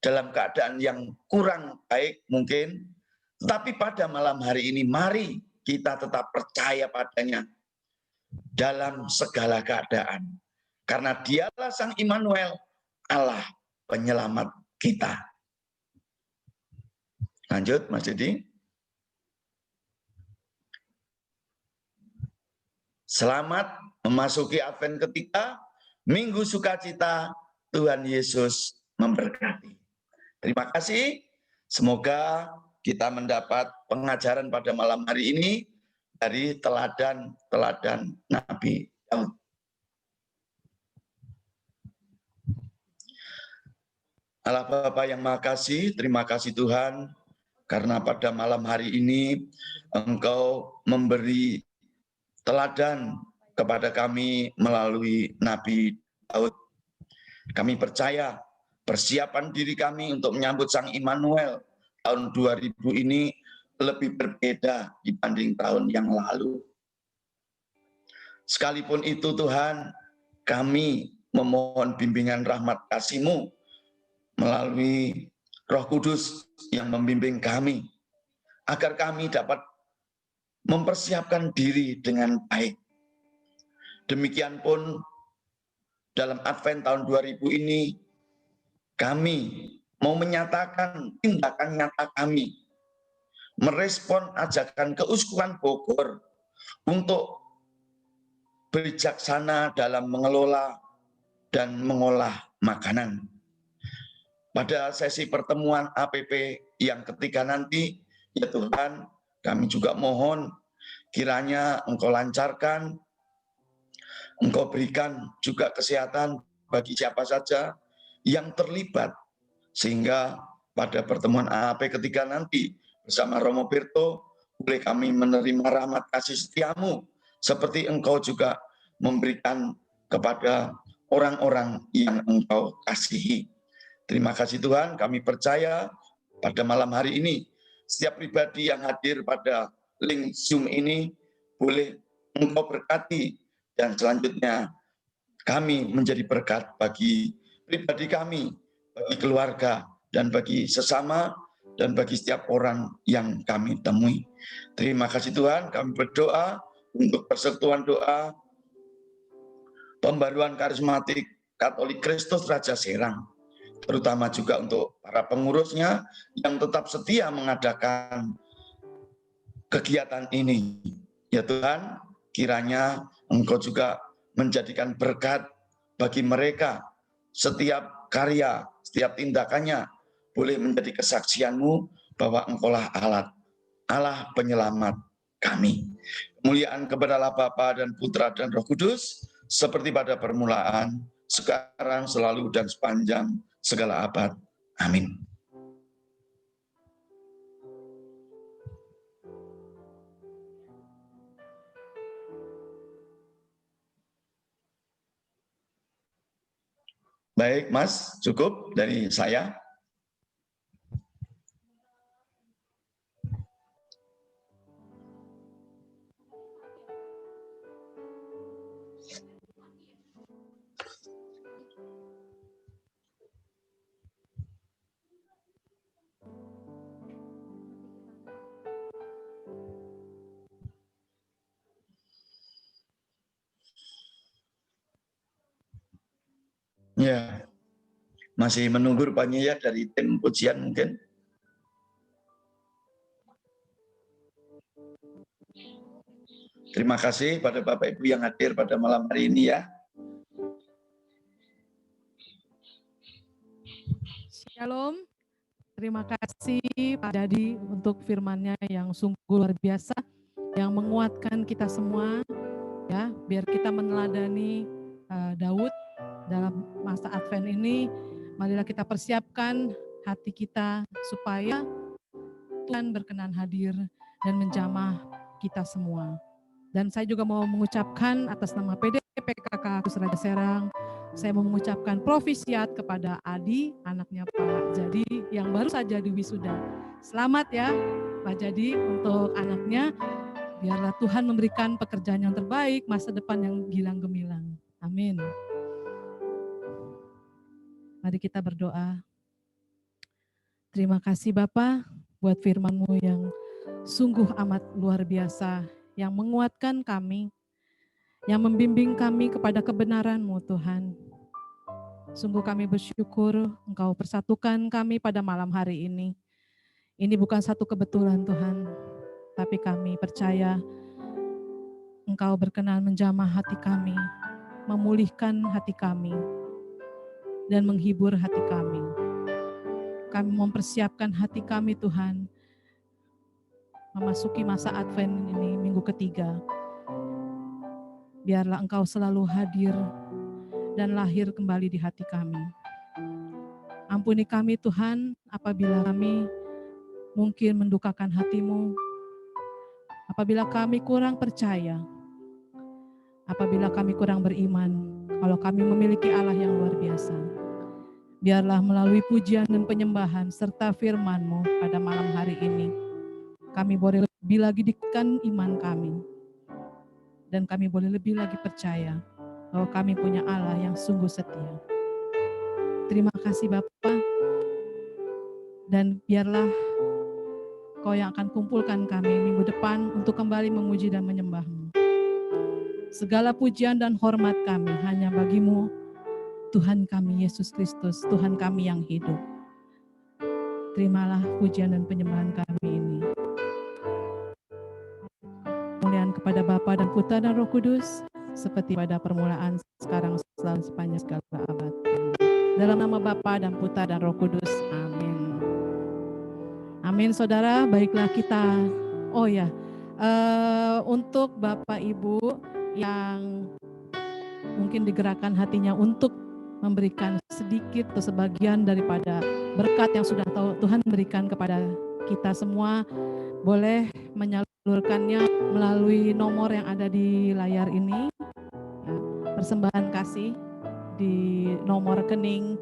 dalam keadaan yang kurang baik mungkin, tapi pada malam hari ini mari kita tetap percaya padanya dalam segala keadaan. Karena dialah Sang Immanuel, Allah penyelamat kita. Lanjut Mas Dedi. Selamat memasuki Advent ketiga, Minggu Sukacita, Tuhan Yesus memberkati. Terima kasih. Semoga kita mendapat pengajaran pada malam hari ini dari teladan-teladan Nabi Daud. Allah Bapa yang Maha Kasih, terima kasih Tuhan, karena pada malam hari ini Engkau memberi teladan kepada kami melalui Nabi Daud. Kami percaya persiapan diri kami untuk menyambut Sang Immanuel tahun 2000 ini lebih berbeda dibanding tahun yang lalu. Sekalipun itu Tuhan, kami memohon bimbingan rahmat kasih-Mu melalui Roh Kudus yang membimbing kami, agar kami dapat mempersiapkan diri dengan baik. Demikian pun dalam Advent tahun 2000 ini, kami mau menyatakan tindakan nyata kami, merespon ajakan Keuskupan Bogor untuk bijaksana dalam mengelola dan mengolah makanan. Pada sesi pertemuan APP yang ketiga nanti, ya Tuhan, kami juga mohon kiranya Engkau lancarkan, Engkau berikan juga kesehatan bagi siapa saja yang terlibat, sehingga pada pertemuan AAP ketiga nanti bersama Romo Berto, boleh kami menerima rahmat kasih setiamu seperti Engkau juga memberikan kepada orang-orang yang Engkau kasihi. Terima kasih Tuhan, kami percaya pada malam hari ini, setiap pribadi yang hadir pada link Zoom ini, boleh Engkau berkati, dan selanjutnya kami menjadi berkat bagi pribadi kami, bagi keluarga, dan bagi sesama, dan bagi setiap orang yang kami temui. Terima kasih Tuhan, kami berdoa untuk persekutuan doa pembaruan karismatik Katolik Kristus Raja Serang, terutama juga untuk para pengurusnya yang tetap setia mengadakan kegiatan ini. Ya Tuhan, kiranya Engkau juga menjadikan berkat bagi mereka, setiap karya, setiap tindakannya boleh menjadi kesaksian-Mu bahwa Engkaulah Allah penyelamat kami. Kemuliaan kepada Allah Bapa dan Putra dan Roh Kudus, seperti pada permulaan, sekarang, selalu, dan sepanjang segala abad. Amin. Baik, Mas, cukup dari saya. Ya, masih menunggu rupanya ya dari tim pujian mungkin. Terima kasih pada Bapak Ibu yang hadir pada malam hari ini ya. Shalom. Terima kasih Pak Dadi untuk firman-Nya yang sungguh luar biasa, yang menguatkan kita semua ya, biar kita meneladani Daud dalam masa Advent ini. Marilah kita persiapkan hati kita supaya Tuhan berkenan hadir dan menjamah kita semua. Dan saya juga mau mengucapkan atas nama PDPKK Raja Serang, saya mau mengucapkan profisiat kepada Adi, anaknya Pak Jadi, yang baru saja diwisuda. Selamat ya Pak Jadi untuk anaknya, biarlah Tuhan memberikan pekerjaan yang terbaik, masa depan yang gilang gemilang. Amin. Mari kita berdoa. Terima kasih Bapa buat firman-Mu yang sungguh amat luar biasa, yang menguatkan kami, yang membimbing kami kepada kebenaran-Mu Tuhan. Sungguh kami bersyukur Engkau persatukan kami pada malam hari ini. Ini bukan satu kebetulan Tuhan, tapi kami percaya Engkau berkenan menjamah hati kami, memulihkan hati kami, dan menghibur hati kami. Kami mempersiapkan hati kami Tuhan, memasuki masa Advent ini, minggu ketiga. Biarlah Engkau selalu hadir dan lahir kembali di hati kami. Ampuni kami Tuhan, apabila kami mungkin mendukakan hati-Mu, apabila kami kurang percaya, apabila kami kurang beriman, kalau kami memiliki Allah yang luar biasa. Biarlah melalui pujian dan penyembahan serta firman-Mu pada malam hari ini, kami boleh lebih lagi dikuatkan iman kami, dan kami boleh lebih lagi percaya bahwa kami punya Allah yang sungguh setia. Terima kasih Bapa, dan biarlah Kau yang akan kumpulkan kami minggu depan untuk kembali memuji dan menyembah-Mu. Segala pujian dan hormat kami hanya bagi-Mu, Tuhan kami Yesus Kristus, Tuhan kami yang hidup. Terimalah pujian dan penyembahan kami ini. Kemuliaan kepada Bapa dan Putra dan Roh Kudus, seperti pada permulaan, sekarang, selalu, sepanjang segala abad. Dalam nama Bapa dan Putra dan Roh Kudus, amin. Amin saudara, baiklah kita, untuk Bapak Ibu yang mungkin digerakkan hatinya untuk memberikan sedikit atau sebagian daripada berkat yang sudah Tuhan berikan kepada kita semua, boleh menyalurkannya melalui nomor yang ada di layar ini. Ya, persembahan kasih di nomor rekening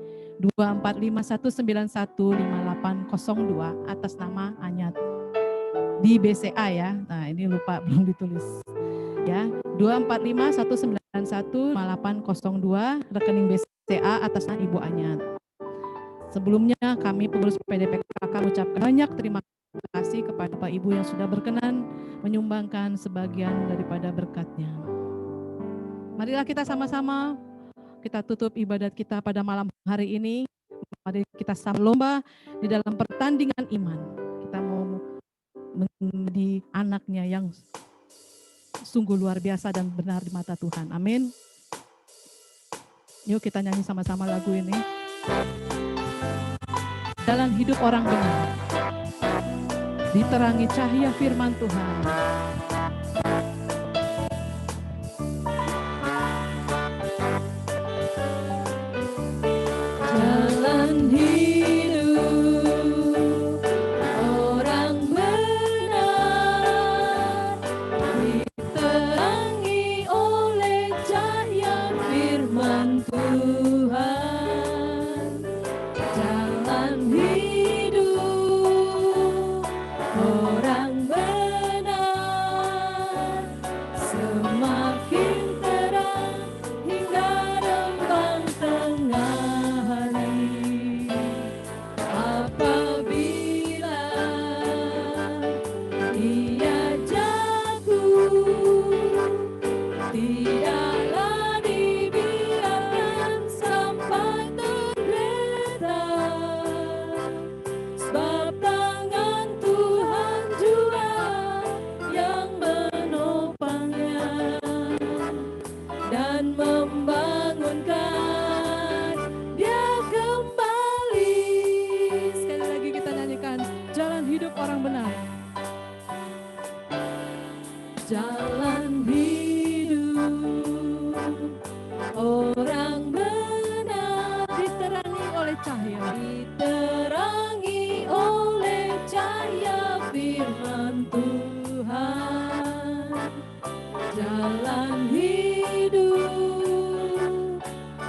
24519158802 atas nama Anyat di BCA ya. Nah, ini lupa belum ditulis. Ya, 24519158802 rekening BCA atas nama Ibu Anyat. Sebelumnya kami pengurus PDPKK mengucapkan banyak terima kasih kepada Bapak Ibu yang sudah berkenan menyumbangkan sebagian daripada berkatnya. Marilah kita sama-sama kita tutup ibadat kita pada malam hari ini. Mari kita sama lomba di dalam pertandingan iman. Kita mau menjadi anaknya yang sungguh luar biasa dan benar di mata Tuhan. Amin. Yuk kita nyanyi sama-sama lagu ini. Jalan hidup orang benar, diterangi cahaya firman Tuhan. Jalan hidup orang benar diterangi oleh cahaya firman Tuhan. Jalan hidup orang benar semakin terang hingga rembang tengah hari. Apabila ia jatuh, tidaklah dibiarkan sampai tergeletak, sebab tangan Tuhan jua yang menopangnya dan membangunkan dia kembali. Sekali lagi kita nyanyikan jalan hidup orang benar. Jalan hidup orang benar Diterangi oleh cahaya. diterangi oleh cahaya firman Tuhan. Jalan hidup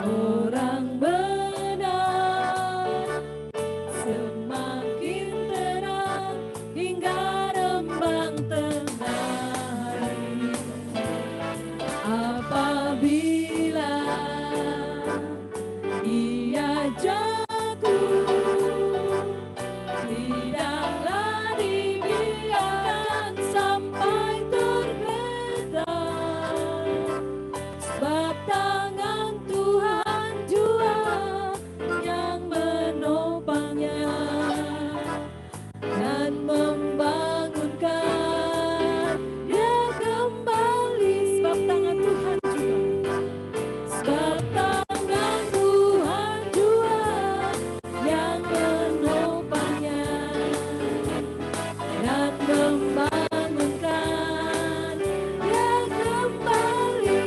orang benar semakin terang hingga rembang tengah hari. Apabila ia jatuh, tidaklah dibiarkan sampai tergeletak, sebab tangan Tuhan jua yang menopangnya dan membangunkan dia kembali. Sebab tangan Tuhan jua, sebab tangan Tuhan jua yang menopangnya dan membangunkan dia kembali.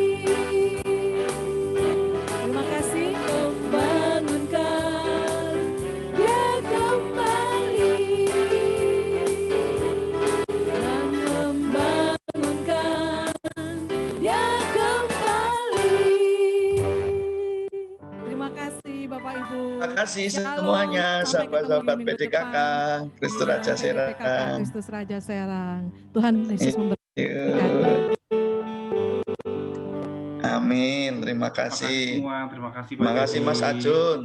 Terima kasih. Membangunkan dia kembali dan membangunkan dia kembali. Terima kasih Bapak Ibu. Terima kasih Shalom. semuanya, Sampai ketemu sahabat-sahabat di minggu PDKK, depan. Kristus Raja PDKK Serang. Kristus Raja Serang. Tuhan Yesus memberkati. Yuk. Amin, terima Terima kasih kasih. semua. Terima kasih Pak Terima kasih Mas Jadi. Ajun.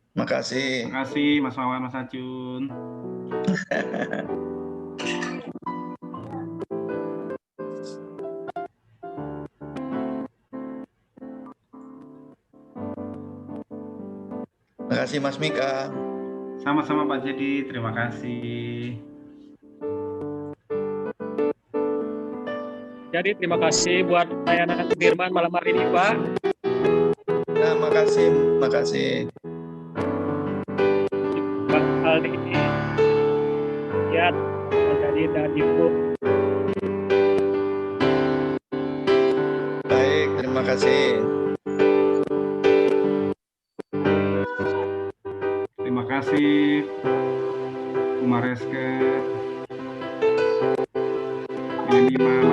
Terima kasih. Terima kasih Mas Wawan, Mas Acun. Terima kasih Mas Mika. Sama-sama Pak Jadi, terima kasih. Jadi terima kasih buat layanan firman malam hari ini Pak. Ya, makasih, makasih. Pak Aldi, ya, jadi dan Ibu. Baik, terima kasih. Terima kasih, Umareske. teman-teman.